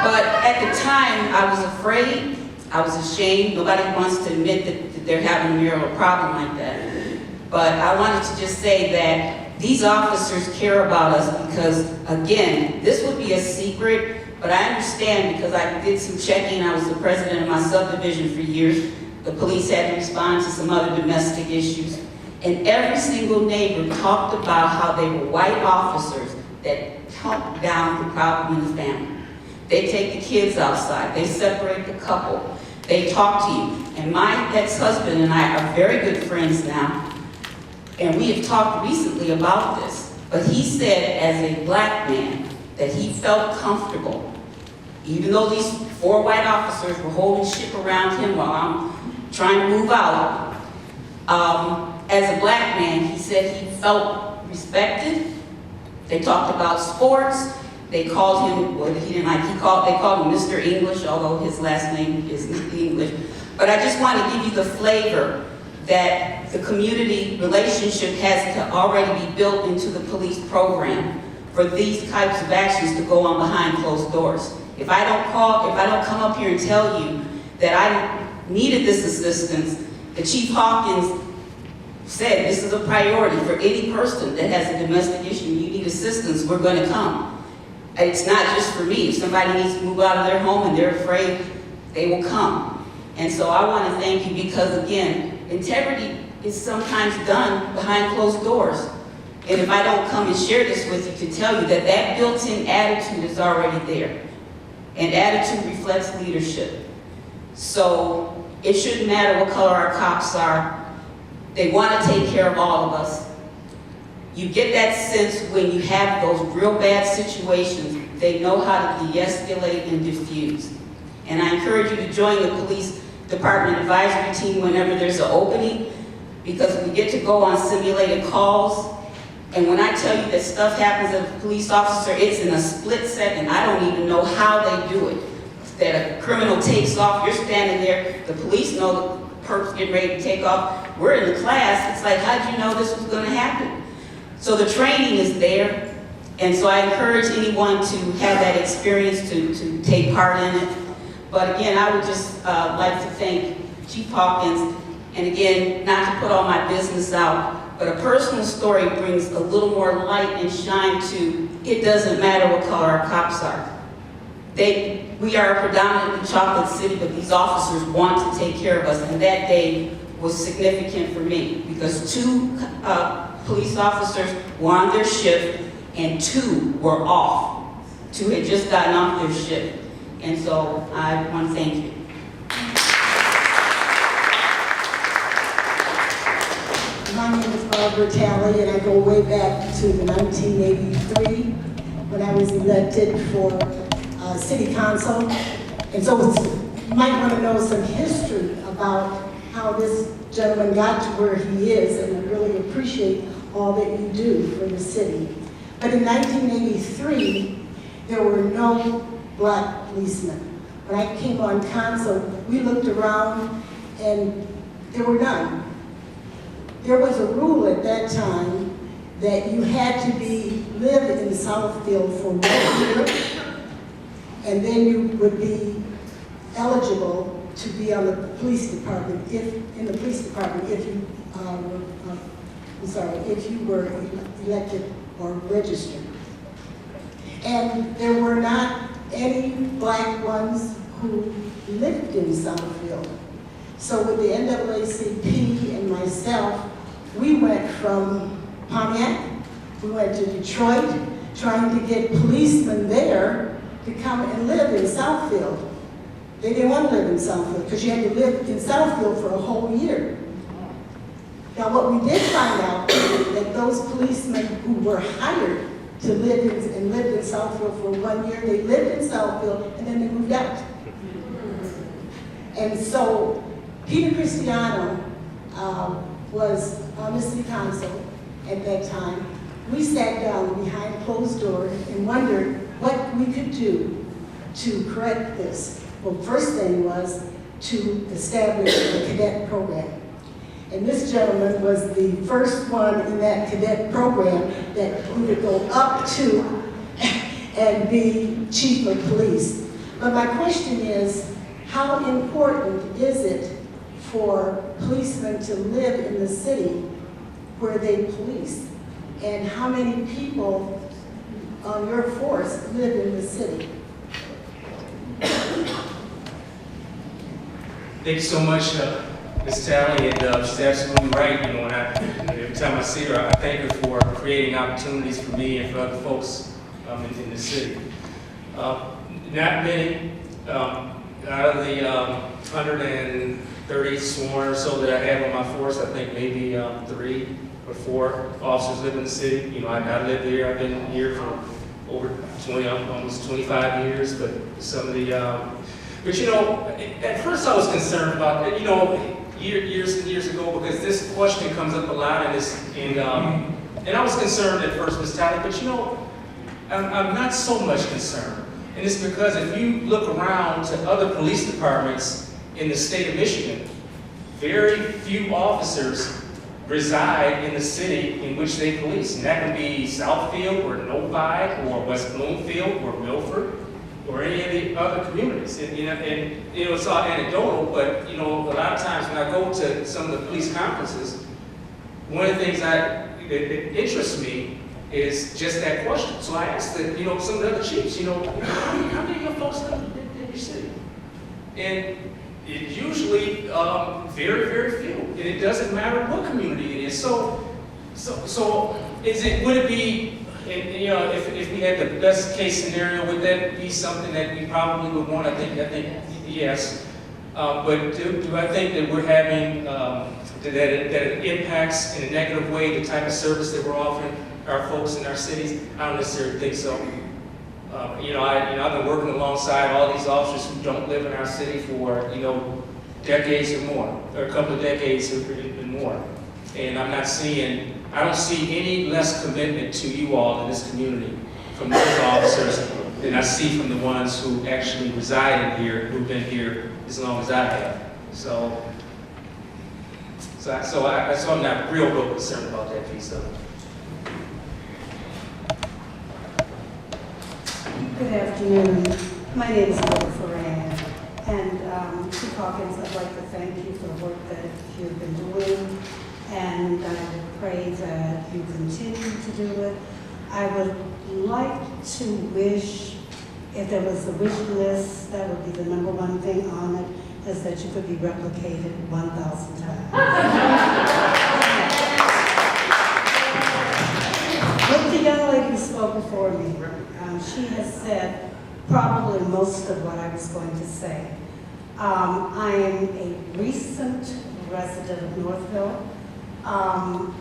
But at the time, I was afraid, I was ashamed. Nobody wants to admit that they're having a marital problem like that. But I wanted to just say that these officers care about us because, again, this would be a secret, but I understand because I did some checking. I was the president of my subdivision for years. The police had to respond to some other domestic issues. And every single neighbor talked about how they were white officers that talked down the problem in the family. They take the kids outside. They separate the couple. They talk to you. And my ex-husband and I are very good friends now. And we have talked recently about this. But he said, as a black man, that he felt comfortable, even though these 4 white officers were holding ship around him while I'm trying to move out. As a black man, he said he felt respected. They talked about sports. They called him, well, he didn't like, they called him Mr. English, although his last name is not English. But I just want to give you the flavor that the community relationship has to already be built into the police program for these types of actions to go on behind closed doors. If I don't come up here and tell you that I needed this assistance, the Chief Hawkins said this is a priority for any person that has a domestic issue. You need assistance, we're going to come. It's not just for me. If somebody needs to move out of their home and they're afraid, they will come. And so I want to thank you because, again, integrity is sometimes done behind closed doors. And if I don't come and share this with you to tell you that that built-in attitude is already there. And attitude reflects leadership. So it shouldn't matter what color our cops are. They want to take care of all of us. You get that sense when you have those real bad situations, they know how to de-escalate and diffuse. And I encourage you to join the police department advisory team whenever there's an opening, because we get to go on simulated calls. And when I tell you that stuff happens as a police officer, it's in a split second. I don't even know how they do it. That a criminal takes off, you're standing there, the police know the perp's getting ready to take off. We're in the class, it's like, how'd you know this was gonna happen? So the training is there, and so I encourage anyone to have that experience to take part in it. But again, I would just like to thank Chief Hawkins, and again, not to put all my business out, but a personal story brings a little more light and shine to, it doesn't matter what color our cops are. We are a predominantly chocolate city, but these officers want to take care of us, and that day was significant for me, because 2 police officers were on their shift, and 2 were off. 2 had just gotten off their shift. And so I want to thank you. My name is Barbara Talley, and I go way back to 1983 when I was elected for city council. And so you might want to know some history about how how this gentleman got to where he is, and I really appreciate all that you do for the city. But in 1983, there were no black policemen. When I came on council, we looked around and there were none. There was a rule at that time that you had to live in Southfield for 1 year, and then you would be eligible to be on the police department if you were elected or registered. And there were not any black ones who lived in Southfield. So with the NAACP and myself, we went from Pontiac, we went to Detroit, trying to get policemen there to come and live in Southfield. They didn't want to live in Southfield because you had to live in Southfield for a whole year. Now what we did find out is that those policemen who were hired to live in Southfield for 1 year, they lived in Southfield and then they moved out. And so Peter Cristiano was on the city council at that time. We sat down behind closed doors and wondered what we could do to correct this. Well, first thing was to establish a cadet program. And this gentleman was the first one in that cadet program that we would go up to and be chief of police. But my question is, how important is it for policemen to live in the city where they police? And how many people on your force live in the city? Thank you so much, Ms. Talley, and she's absolutely right. You know, and every time I see her, I thank her for creating opportunities for me and for other folks in the city. Not many out of the 130 sworn or so that I have on my force, I think maybe 3 or 4 officers live in the city. You know, I live here. I've been here for over 20, almost 25 years, but some of the, but you know, at first I was concerned about, you know, years and years ago, because this question comes up a lot, and I was concerned at first, Ms. Talley, but you know, I'm not so much concerned. And it's because if you look around to other police departments in the state of Michigan, very few officers reside in the city in which they police. And that can be Southfield or Novi or West Bloomfield or Milford or any of the other communities. And you know, it's all anecdotal, but you know, a lot of times when I go to some of the police conferences, one of the things that interests me is just that question. So I asked some of the other chiefs, how many of your folks live in your city? And it's usually very, very few. And it doesn't matter what community it is. So would it be, if we had the best case scenario, would that be something that we probably would want? I think yes. But do I think that we're having, that it impacts in a negative way the type of service that we're offering our folks in our cities? I don't necessarily think so. I've been working alongside all these officers who don't live in our city for, decades or more, or a couple of decades or more. And I don't see any less commitment to you all in this community from those officers than I see from the ones who actually reside in here, who've been here as long as I have. So I'm not real concerned about that piece of it. Good afternoon. My name is Laura Ferran, and Chief Hawkins, I'd like to thank you for the work that you've been doing, and I pray that you continue to do it. I would like to wish, if there was a wish list, that would be the number one thing on it, is that you could be replicated 1,000 times. With the young lady who spoke before me, she has said probably most of what I was going to say. I am a recent resident of Northville. I'm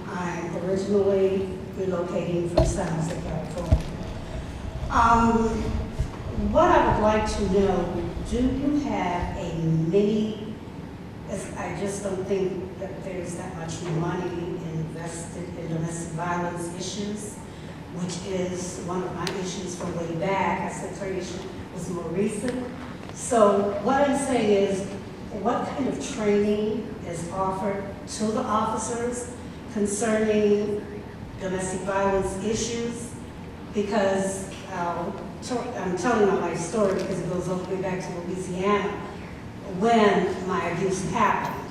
originally relocating from San Jose, California. What I would like to know, do you have a mini I just don't think that there's that much money invested in domestic violence issues, which is one of my issues from way back. I said her issue was more recent. So what I'm saying is, what kind of training is offered to the officers concerning domestic violence issues? Because I'm telling my life story because it goes all the way back to Louisiana when my abuse happened,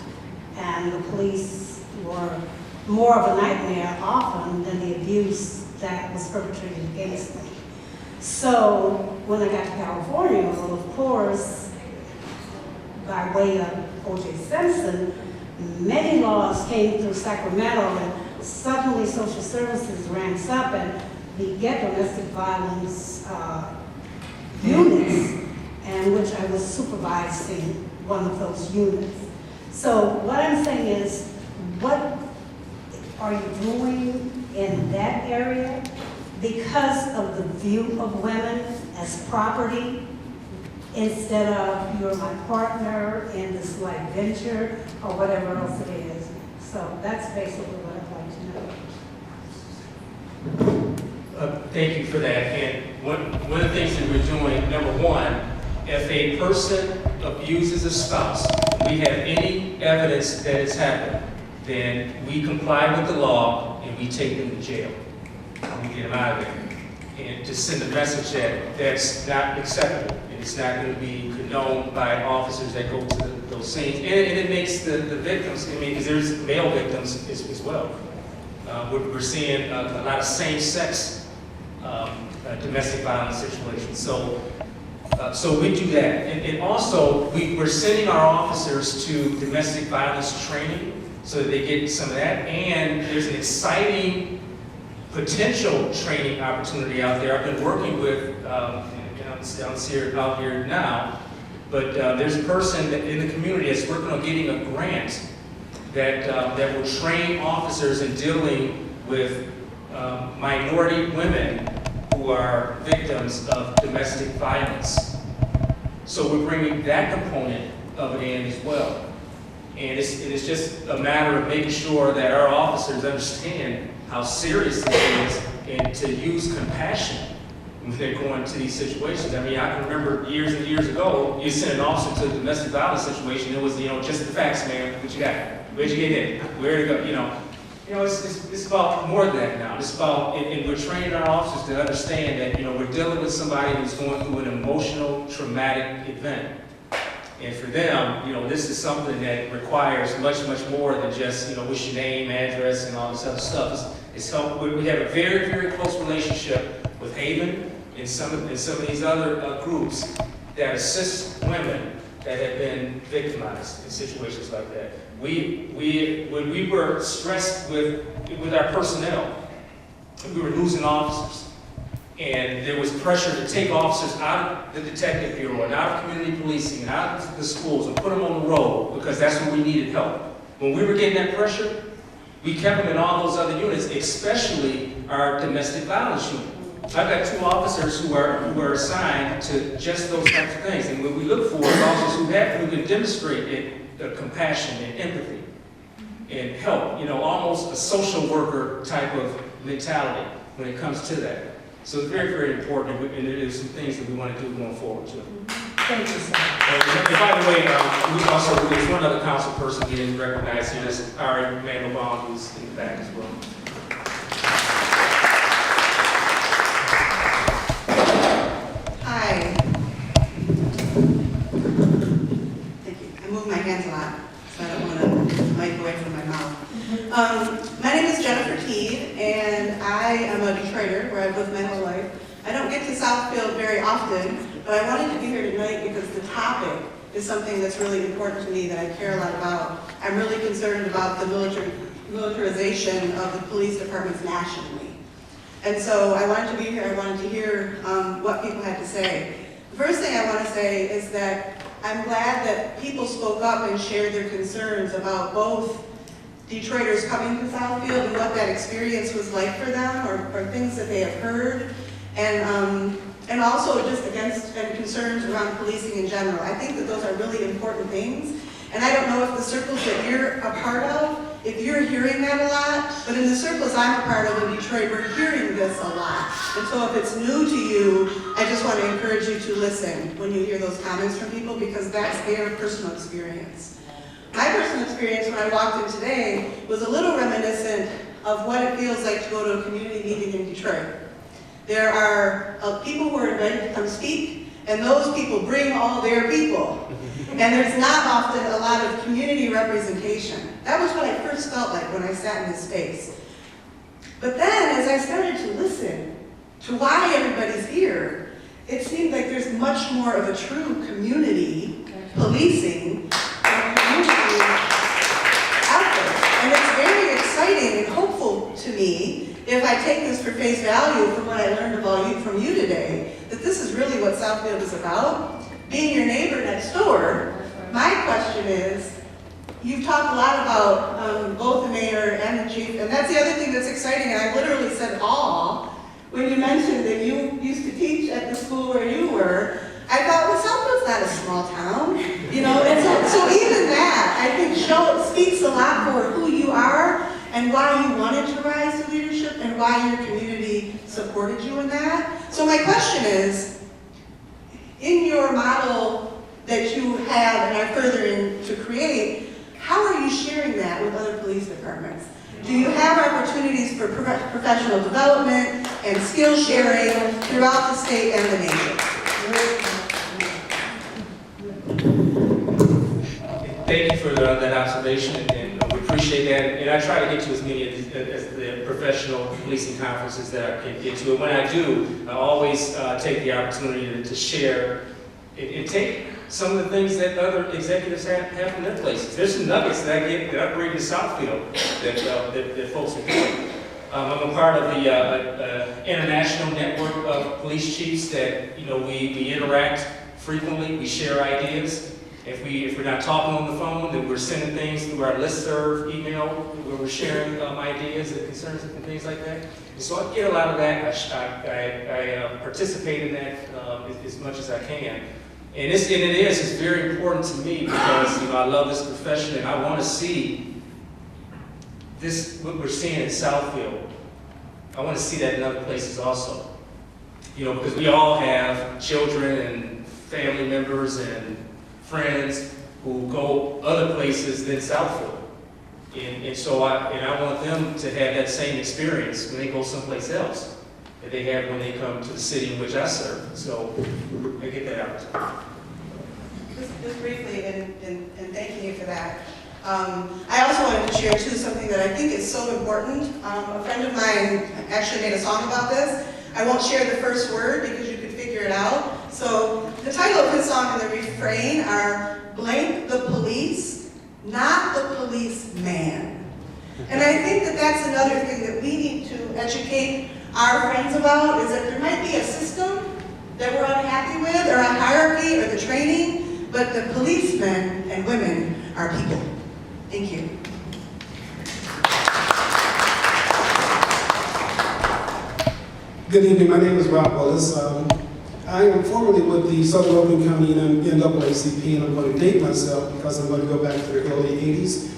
and the police were more of a nightmare often than the abuse that was perpetrated against me. So when I got to California, well, of course, by way of O.J. Simpson, many laws came through Sacramento, and suddenly social services ramps up, and we get domestic violence units, and which I was supervising one of those units. So what I'm saying is, what are you doing in that area because of the view of women as property, instead of you're my partner in this life venture or whatever else it is? So that's basically what I'd like to know. Thank you for that. And one of the things that we're doing, number one, if a person abuses a spouse, we have any evidence that it's happened, then we comply with the law and we take them to jail. We get them out of there. And to send a message that that's not acceptable and it's not going to be condoned by officers that go to those scenes. And it makes the victims, I mean, because there's male victims as well. We're seeing a lot of same-sex domestic violence situations. So we do that. And also, we're sending our officers to domestic violence training so that they get some of that. And there's an exciting potential training opportunity out there. I've been working with, I'm out here now, but there's a person in the community that's working on getting a grant that will train officers in dealing with minority women who are victims of domestic violence. So we're bringing that component of it in as well. And it's just a matter of making sure that our officers understand how serious this is and to use compassion when they're going to these situations. I mean, I can remember years and years ago, you sent an officer to a domestic violence situation, it was, just the facts, man, what you got? Where'd you get in? Where to go? It's about more than that now. It's about, and we're training our officers to understand that, we're dealing with somebody who's going through an emotional, traumatic event. And for them, this is something that requires much, much more than just, what's your name, address, and all this other stuff. It's help. We have a very, very close relationship with Haven and some of these other groups that assist women that have been victimized in situations like that. When we were stressed with our personnel, we were losing officers. And there was pressure to take officers out of the detective bureau and out of community policing and out of the schools and put them on the road because that's where we needed help. When we were getting that pressure, we kept them in all those other units, especially our domestic violence unit. I've got 2 officers who are assigned to just those types of things. And what we look for is officers who can demonstrate compassion and empathy and help, almost a social worker type of mentality when it comes to that. So it's very, very important, and there's some things that we want to do going forward too. Thank you, sir. And by the way, there's one other council person we didn't recognize here, that's our Mandelbaum, who's in the back as well. Hi. Thank you. I move my hands a lot, so I don't want to mic away from my mouth. My name is Jennifer Teed, and I am a Detroiter where I've lived my whole life. I don't get to Southfield very often, but I wanted to be here tonight because the topic is something that's really important to me that I care a lot about. I'm really concerned about the militarization of the police departments nationally. And so I wanted to be here, I wanted to hear what people had to say. The first thing I want to say is that I'm glad that people spoke up and shared their concerns about both Detroiters coming to Southfield and what that experience was like for them, or things that they have heard, and also just concerns around policing in general. I think that those are really important things, And I don't know if the circles that you're a part of, if you're hearing that a lot, but in the circles I'm a part of in Detroit, we're hearing this a lot. And so if it's new to you, I just want to encourage you to listen when you hear those comments from people, because that's their personal experience. My personal experience when I walked in today was a little reminiscent of what it feels like to go to a community meeting in Detroit. There are people who are invited to come speak, and those people bring all their people. And there's not often a lot of community representation. That was what I first felt like when I sat in this space. But then, as I started to listen to why everybody's here, it seemed like there's much more of a true community policing and community out there. And it's very exciting and hopeful to me, if I take this for face value from what I learned from you today, that this is really what Southfield is about. Being your neighbor next door. My question is, you've talked a lot about both the mayor and the chief, and that's the other thing that's exciting, and I literally said aw when you mentioned that you used to teach at the school where you were. I thought, well, Southfield's not a small town, you know, and so even that, I think, speaks a lot for who you are and why you wanted to rise to leadership and why your community supported you in that. So my question is, in your model that you have and are furthering to create, how are you sharing that with other police departments? Do you have opportunities for professional development and skill sharing throughout the state and the nation? Thank you for that observation, and we appreciate that. And I try to get to as many as the professional policing conferences that I can get to. And when I do, I always take the opportunity to share and take some of the things that other executives have in their places. There's some nuggets that I get that I bring to Southfield that folks are doing. I'm a part of the international network of police chiefs that, you know, we interact frequently, we share ideas. If we're not talking on the phone, then we're sending things through our listserv email where we're sharing ideas and concerns and things like that. And so I get a lot of that. I participate in that as much as I can. And it's very important to me because, you know, I love this profession and I want to see this, what we're seeing in Southfield. I want to see that in other places also. You know, because we all have children and family members and friends who go other places than Southfield. And so I want them to have that same experience when they go someplace else that they have when they come to the city in which I serve. So I get that opportunity. Just briefly, and thanking you for that. I also wanted to share too something that I think is so important. A friend of mine actually made a song about this. I won't share the first word because you could figure it out. So the title of his song and the refrain are "Blank the police, not the policeman." And I think that that's another thing that we need to educate our friends about, is that there might be a system that we're unhappy with, or a hierarchy, or the training, but the policemen and women are people. Thank you. Good evening, my name is Brightwell. I am formerly with the Southern Oakland County NAACP, and I'm going to date myself because I'm going to go back to the early 80s.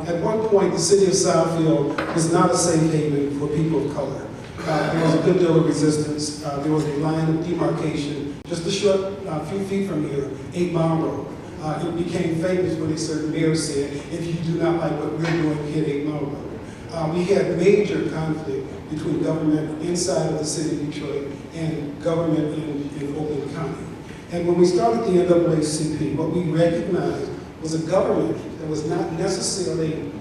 At one point, the city of Southfield was not a safe haven for people of color. There was a good deal of resistance. There was a line of demarcation just a short few feet from here, 8 Mile Road. It became famous when a certain mayor said, "If you do not like what we're doing here at 8 Mile Road." We had major conflict between government inside of the city of Detroit and government in Oakland County. And when we started the NAACP, what we recognized was a government that was not necessarily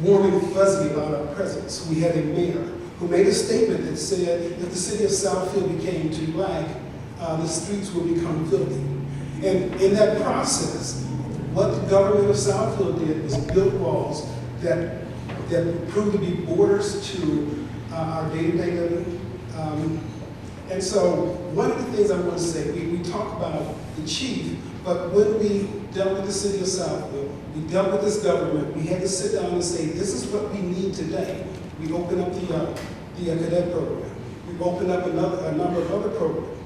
warm and fuzzy about our presence. We had a mayor who made a statement that said, if the city of Southfield became too black, the streets would become filthy. And in that process, what the government of Southfield did was build walls that proved to be borders to our day-to-day living. And so one of the things I want to say, we talk about the chief, but when we dealt with the city of Southfield, we dealt with this government, we had to sit down and say, this is what we need today. We opened up the cadet program. We opened up a number of other programs,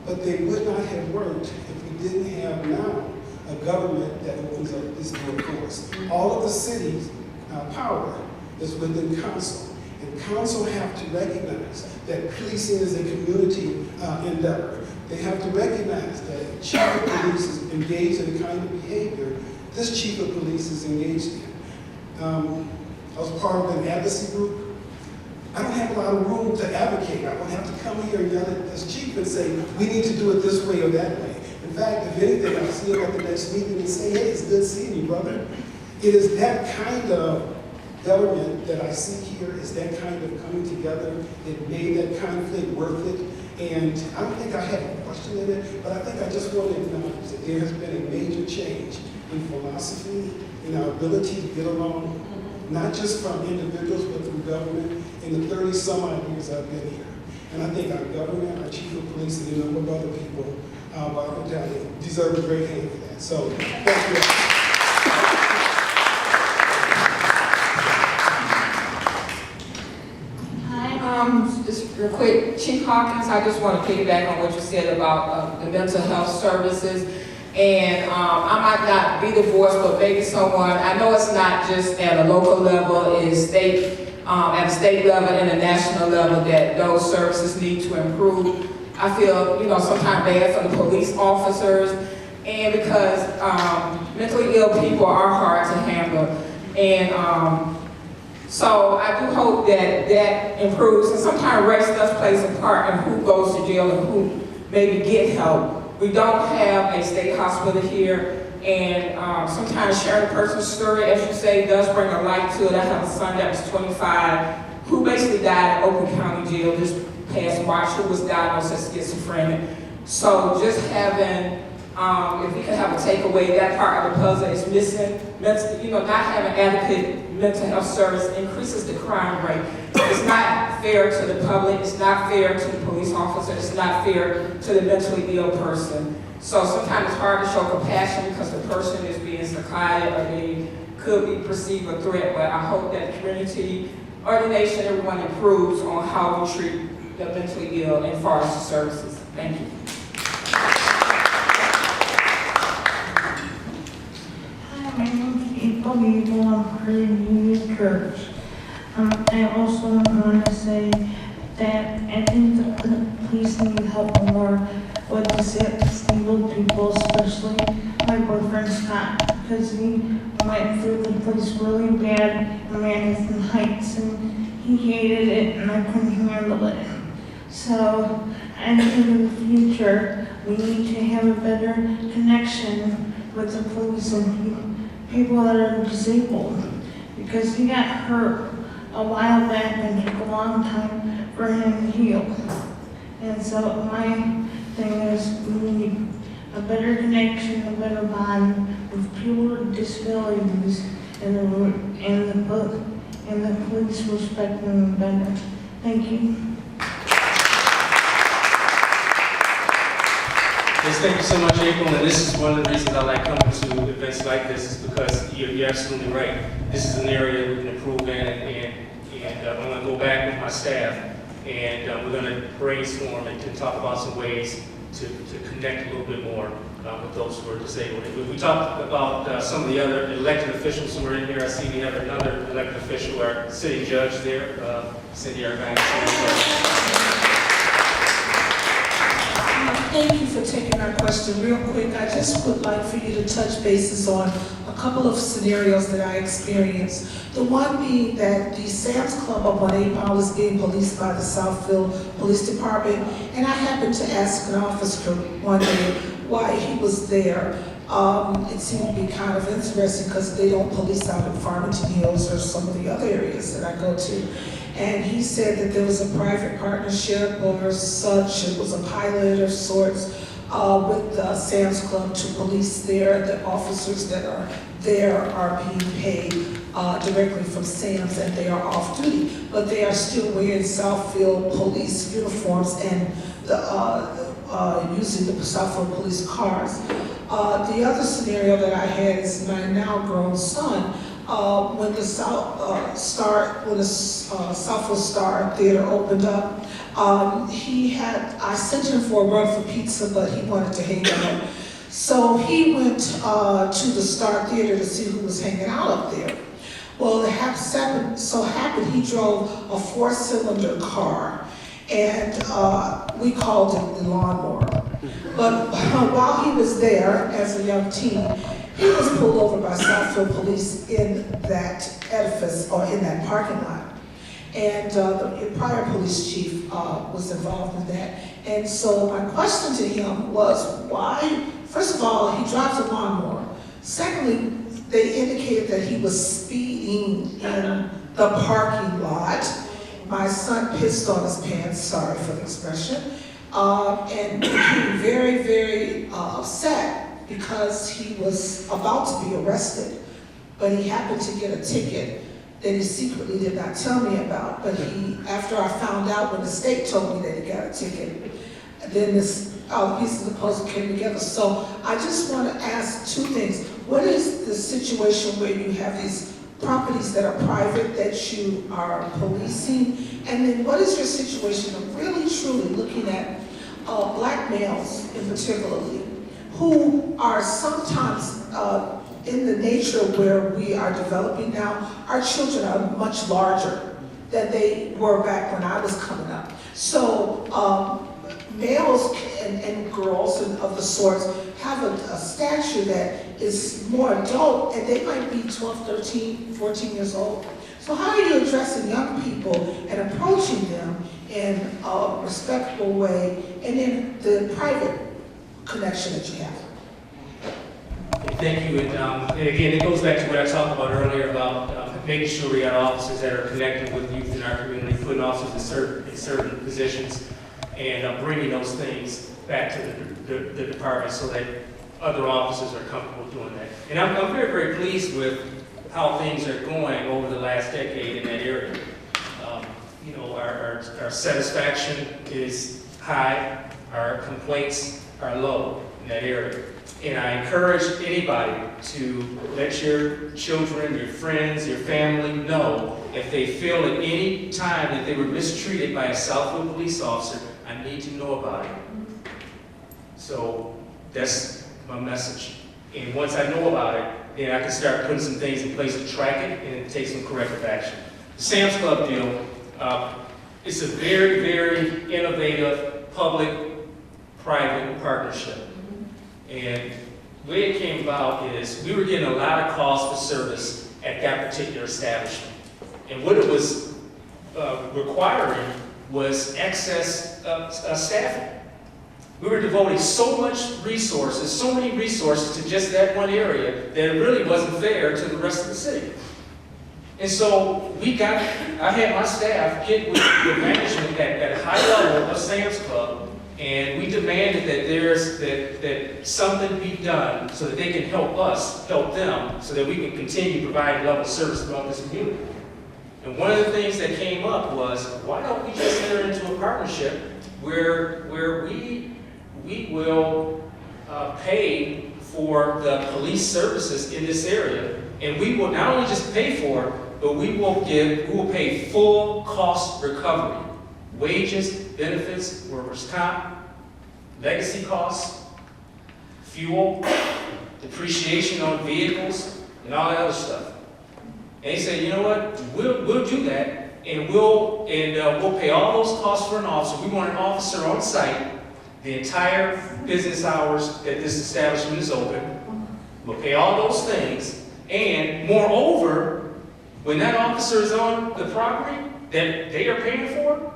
but they would not have worked if we didn't have now a government that opens up this door for us. All of the city's power is within council. And council have to recognize that policing is a community endeavor. They have to recognize that chief of police is engaged in the kind of behavior this chief of police is engaged in. I was part of an advocacy group. I don't have a lot of room to advocate. I don't have to come here and yell at this chief and say, we need to do it this way or that way. In fact, if anything, I'll see him at the next meeting and say, hey, it's good seeing you, brother. It is that kind of government that I see here, is that kind of coming together. It made that conflict worth it. And I don't think I had a question in it, but I think I just want to acknowledge that there has been a major change in philosophy, in our ability to get along, not just from individuals, but from government, in the 30-some-odd years I've been here. And I think our government, our chief of police, and a number of other people, Bob Battalion, deserve a great hand for that. So, thank you. Just real quick, Chief Hawkins, I just want to piggyback on what you said about the mental health services. And I might not be the voice, but maybe someone, I know it's not just at a local level, it's at a state level and a national level that those services need to improve. I feel, sometimes bad for the police officers, and because mentally ill people are hard to handle. And so I do hope that that improves. And sometimes race does play a part in who goes to jail and who maybe get help. We don't have a state hospital here, and sometimes sharing a person's story, as you say, does bring a light to it. I have a son that was 25 who basically died in Oakland County Jail this past March, who was diagnosed as schizophrenic. So just having, if we can have a takeaway, that part of the puzzle is missing. Not having adequate mental health service increases the crime rate. It's not fair to the public, it's not fair to the police officer, it's not fair to the mentally ill person. So sometimes it's hard to show compassion because the person is being psychotic or they could be perceived a threat, but I hope that the community or the nation, everyone improves on how we treat the mentally ill and far as the services. Thank you. My name is April Gable. I'm part of Union Church. I also want to say that I think the police need help more with disabled people, especially my boyfriend Scott, because he went through the police really bad in Madison Heights, and he hated it, and I couldn't handle it. So I think in the future we need to have a better connection with the police and people that are disabled, because he got hurt a while back and it took a long time for him to heal. And so my thing is we need a better connection, a better bond with people with disabilities, and the police respect them better. Thank you. Yes, thank you so much, April. And this is one of the reasons I like coming to events like this, is because you're absolutely right. This is an area we can improve in, and I'm going to go back with my staff, and we're going to brainstorm and to talk about some ways to connect a little bit more with those who are disabled. We talked about some of the other elected officials who are in here. I see we have another elected official, our city judge there, Cindy Arvine. Thank you for taking our question. Real quick, I just would like for you to touch bases on a couple of scenarios that I experienced. The one being that the Sam's Club up on 8 Mile is being policed by the Southfield Police Department, and I happened to ask an officer one day why he was there. It seemed to be kind of interesting because they don't police out in Farmington Hills or some of the other areas that I go to. And he said that there was a private partnership or such, it was a pilot of sorts with Sam's Club to police there. The officers that are there are being paid directly from Sam's, and they are off duty, but they are still wearing Southfield police uniforms and using the Southfield police cars. The other scenario that I had is my now grown son. When the Southfield Star Theater opened up, I sent him for a run for pizza, but he wanted to hang out. So he went to the Star Theater to see who was hanging out up there. Well, it so happened he drove a 4-cylinder car, and we called it the lawnmower. But while he was there as a young teen, he was pulled over by Southfield police in that edifice or in that parking lot. And the prior police chief was involved in that. And so my question to him was, why? First of all, he drives a lawnmower. Secondly, they indicated that he was speeding in the parking lot. My son pissed on his pants, sorry for the expression, and became very, very upset because he was about to be arrested, but he happened to get a ticket that he secretly did not tell me about. But after I found out when the state told me that he got a ticket, then all the pieces of the puzzle came together. So I just want to ask two things. What is the situation where you have these properties that are private that you are policing? And then what is your situation of really truly looking at black males in particularly, who are sometimes in the nature where we are developing now, our children are much larger than they were back when I was coming up. So males and girls and of the sorts have a stature that is more adult, and they might be 12, 13, 14 years old. So how are you addressing young people and approaching them in a respectful way, and in the private connection that you have? Thank you, and again, it goes back to what I talked about earlier about making sure we got officers that are connected with youth in our community, putting officers in certain positions, and bringing those things back to the department so that other officers are comfortable doing that. And I'm very, very pleased with how things are going over the last decade in that area. You know, our satisfaction is high, our complaints are low in that area. And I encourage anybody to let your children, your friends, your family know if they feel at any time that they were mistreated by a Southfield police officer, I need to know about it. So that's my message. And once I know about it, then I can start putting some things in place to track it and take some corrective action. The Sam's Club deal, it's a very, very innovative public-private partnership. And the way it came about is we were getting a lot of calls for service at that particular establishment. And what it was requiring was excess staffing. We were devoting so many resources to just that one area that it really wasn't fair to the rest of the city. And so I had my staff get with management at a high level of Sam's Club, and we demanded that that something be done so that they can help us, help them, so that we can continue providing level of service throughout this community. And one of the things that came up was, why don't we just enter into a partnership where we will pay for the police services in this area, and we will not only just pay for it, but we will pay full cost recovery, wages, benefits, workers' comp, legacy costs, fuel, depreciation on vehicles, and all that other stuff. And they said, you know what, we'll do that, and we'll pay all those costs for an officer. We want an officer on site the entire business hours that this establishment is open. We'll pay all those things, and moreover, when that officer is on the property that they are paying for,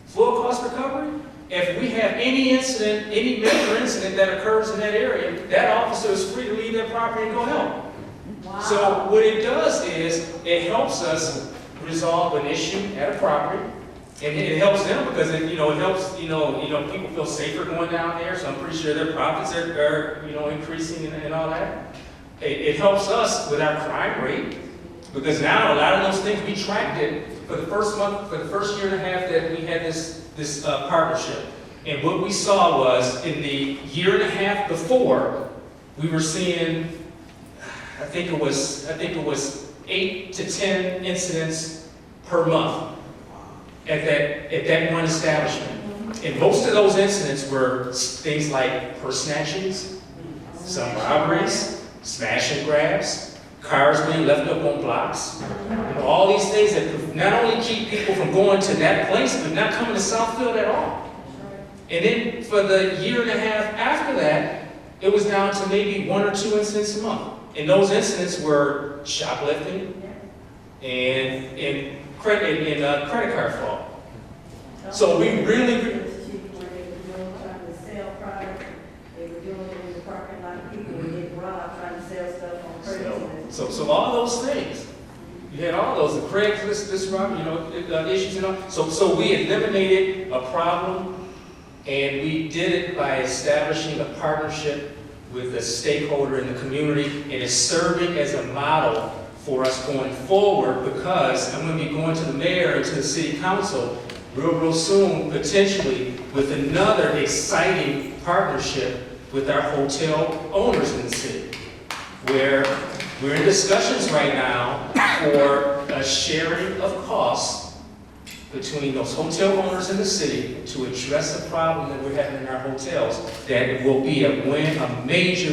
full cost recovery, if we have any incident, any major incident that occurs in that area, that officer is free to leave that property and go help. Wow. So what it does is it helps us resolve an issue at a property, and it helps them because it helps people feel safer going down there. So I'm pretty sure their profits are increasing and all that. It helps us with our crime rate because now a lot of those things we tracked it for the first year and a half that we had this partnership. And what we saw was in the year and a half before, we were seeing, I think it was 8 to 10 incidents per month at that one establishment. And most of those incidents were things like purse snatchings, some robberies, smash and grabs, cars being left up on blocks. All these things that not only keep people from going to that place, but not coming to Southfield at all. And then for the year and a half after that, it was down to maybe 1 or 2 incidents a month. And those incidents were shoplifting and credit card fraud. So we really... So all those things, you had all those, the Craigslist, this robbery, issues and all. So we eliminated a problem, and we did it by establishing a partnership with a stakeholder in the community, and it's serving as a model for us going forward, because I'm going to be going to the mayor and to the city council real soon, potentially, with another exciting partnership with our hotel owners in the city, where we're in discussions right now for a sharing of costs between those hotel owners in the city to address a problem that we're having in our hotels, that will be a major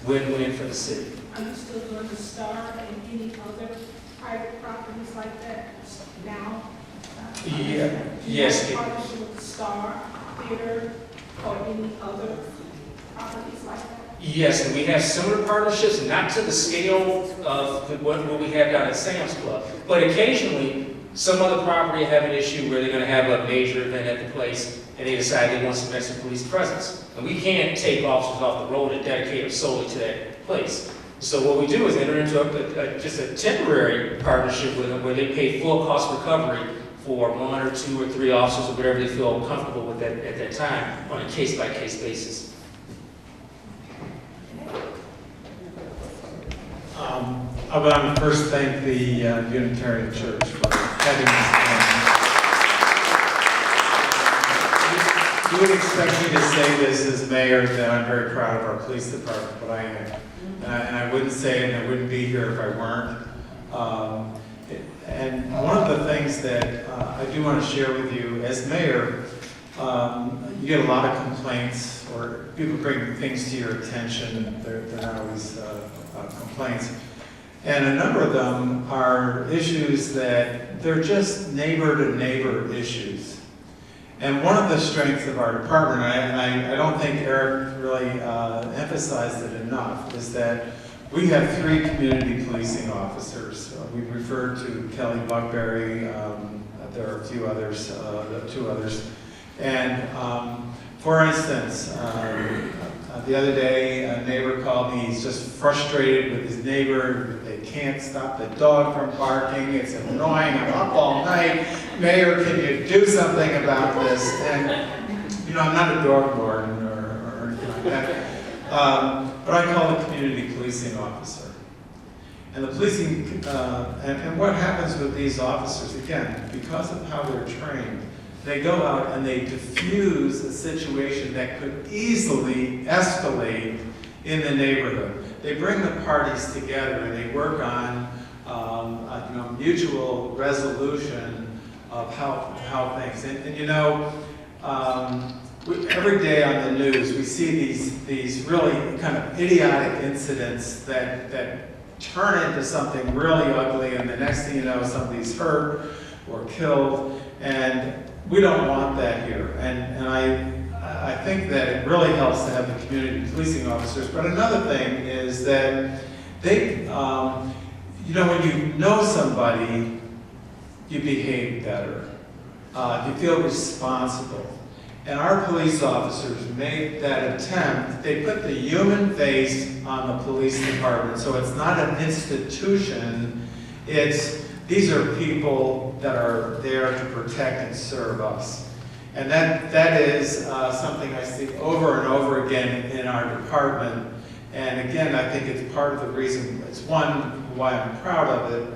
win-win for the city. Are you still doing the Star and any other private properties like that now? Yeah. Yes. Do you have a partnership with the Star Theater or any other properties like that? Yes, and we have similar partnerships, not to the scale of what we have down at Sam's Club, but occasionally some other property have an issue where they're going to have a major event at the place, and they decide they want some extra police presence. And we can't take officers off the road and dedicate them solely to that place. So what we do is enter into just a temporary partnership with them, where they pay full cost recovery for 1 or 2 or 3 officers, or whatever they feel comfortable with at that time, on a case-by-case basis. I want to first thank the Unitarian Church for having this. You would expect me to say this as mayor, that I'm very proud of our police department, but I am. And I wouldn't say it, and I wouldn't be here if I weren't. And one of the things that I do want to share with you, as mayor, you get a lot of complaints, or people bring things to your attention, and they're not always complaints. And a number of them are issues that they're just neighbor-to-neighbor issues. And one of the strengths of our department, and I don't think Eric really emphasized it enough, is that we have 3 community policing officers. We refer to Kelly Buckberry, there are a few others, 2 others. And for instance, the other day, a neighbor called me. He's just frustrated with his neighbor. They can't stop the dog from barking. It's annoying. I'm up all night. Mayor, can you do something about this? And, I'm not a dog warden or anything like that. But I call the community policing officer. And the policing, and what happens with these officers, again, because of how they're trained, they go out and they diffuse a situation that could easily escalate in the neighborhood. They bring the parties together and they work on mutual resolution of how things. And every day on the news we see these really kind of idiotic incidents that turn into something really ugly, and the next thing you know, somebody's hurt or killed. And we don't want that here, and I think that it really helps to have the community policing officers. But another thing is that they, when you know somebody, you behave better. You feel responsible. And our police officers made that attempt. They put the human face on the police department, so it's not an institution. These are people that are there to protect and serve us. And that is something I see over and over again in our department. And again, I think it's part of the reason, it's one, why I'm proud of it.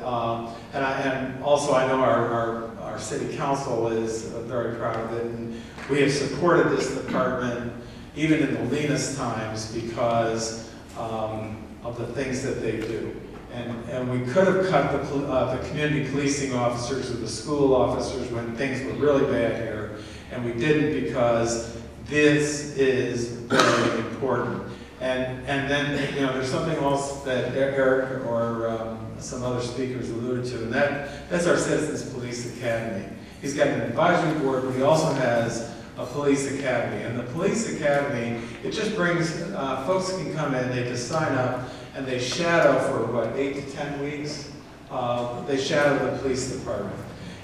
And also I know our city council is very proud of it. And we have supported this department even in the leanest times because of the things that they do. And we could have cut the community policing officers or the school officers when things were really bad here, and we didn't, because this is very important. And then, you know, there's something else that Eric or some other speakers alluded to, and that's our Citizens Police Academy. He's got an advisory board, but he also has a police academy. And the police academy, it just brings, folks can come in, they just sign up, and they shadow for, what, 8 to 10 weeks? They shadow the police department.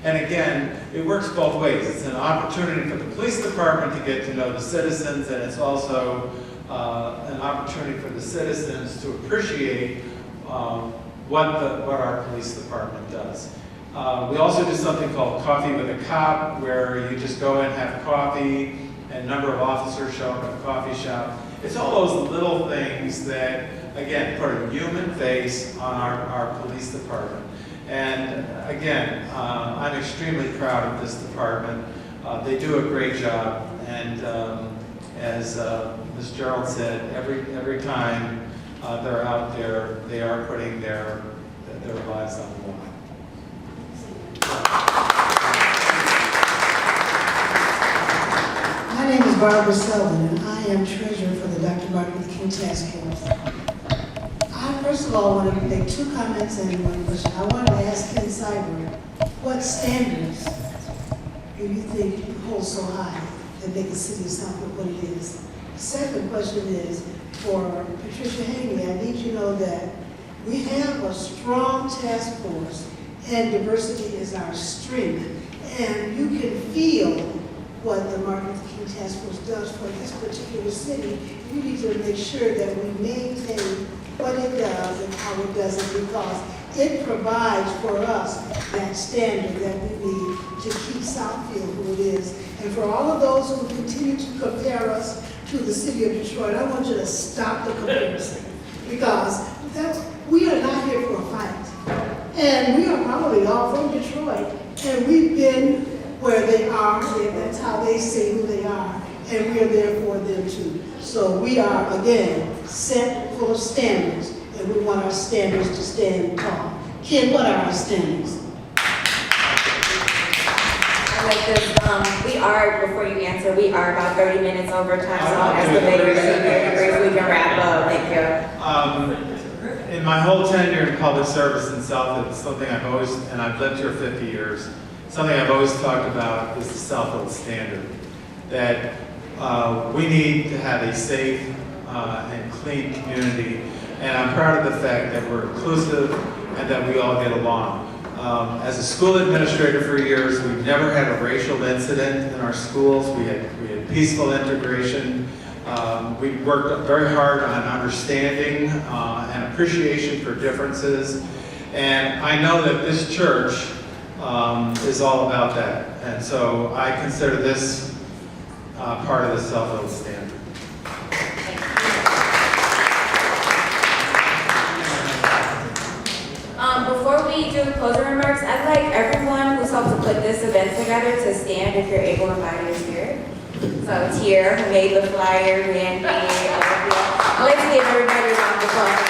And again, it works both ways. It's an opportunity for the police department to get to know the citizens, and it's also an opportunity for the citizens to appreciate what our police department does. We also do something called Coffee with a Cop, where you just go in, have coffee, and a number of officers show up at the coffee shop. It's all those little things that, again, put a human face on our police department. And again, I'm extremely proud of this department. They do a great job, and as Ms. Gerald said, every time they're out there, they are putting their lives on the line. My name is Barbara Sullivan, and I am treasurer for the Dr. Martin Luther King Task Force. I first of all want to make 2 comments and 1 question. I wanted to ask Ken Siver, what standards do you think you hold so high that make the city of Southfield what it is? The second question is for Patricia Haynie. I need you to know that we have a strong task force, and diversity is our strength. And you can feel what the Martin Luther King Task Force does for this particular city. You need to make sure that we maintain what it does and how it does it, because it provides for us that standard that we need to keep Southfield who it is. And for all of those who continue to compare us to the city of Detroit, I want you to stop the comparison, because we are not here for a fight. And we are probably all from Detroit, and we've been where they are, and that's how they say who they are, and we are there for them too. So we are, again, set full of standards, and we want our standards to stand tall. Ken, what are our standards? I like this. We are, before you answer, we are about 30 minutes over time, so I'll ask the mayor to say very briefly, we can wrap up. Thank you. In my whole tenure in public service in Southfield, it's something I've always, and I've lived here 50 years, something I've always talked about is the Southfield standard. That we need to have a safe and clean community, and I'm proud of the fact that we're inclusive and that we all get along. As a school administrator for years, we've never had a racial incident in our schools. We had peaceful integration. We worked very hard on understanding and appreciation for differences. And I know that this church is all about that. And so I consider this part of the Southfield standard. Before we do closing remarks, I'd like everyone who's helped to put this event together to stand if you're able and body your spirit. So Tier, who made the flyer, Randy, I'd like to give everybody a round of applause.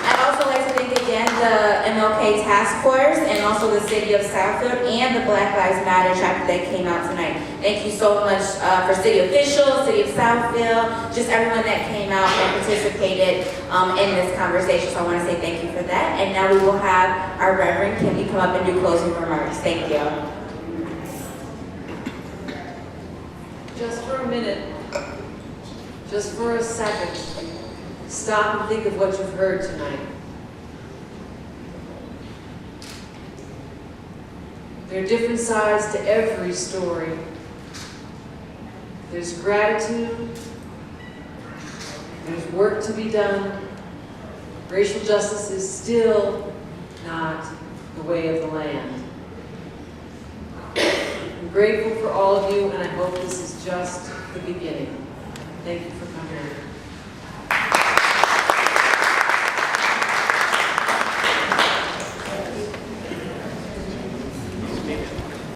I'd also like to thank again the MLK Task Force and also the City of Southfield and the Black Lives Matter chapter that came out tonight. Thank you so much for city officials, City of Southfield, just everyone that came out and participated in this conversation. So I want to say thank you for that. And now we will have our Reverend Kimmy come up and do closing remarks. Thank you. Just for a minute, just for a second, stop and think of what you've heard tonight. There are different sides to every story. There's gratitude, there's work to be done. Racial justice is still not the way of the land. I'm grateful for all of you, and I hope this is just the beginning. Thank you for coming.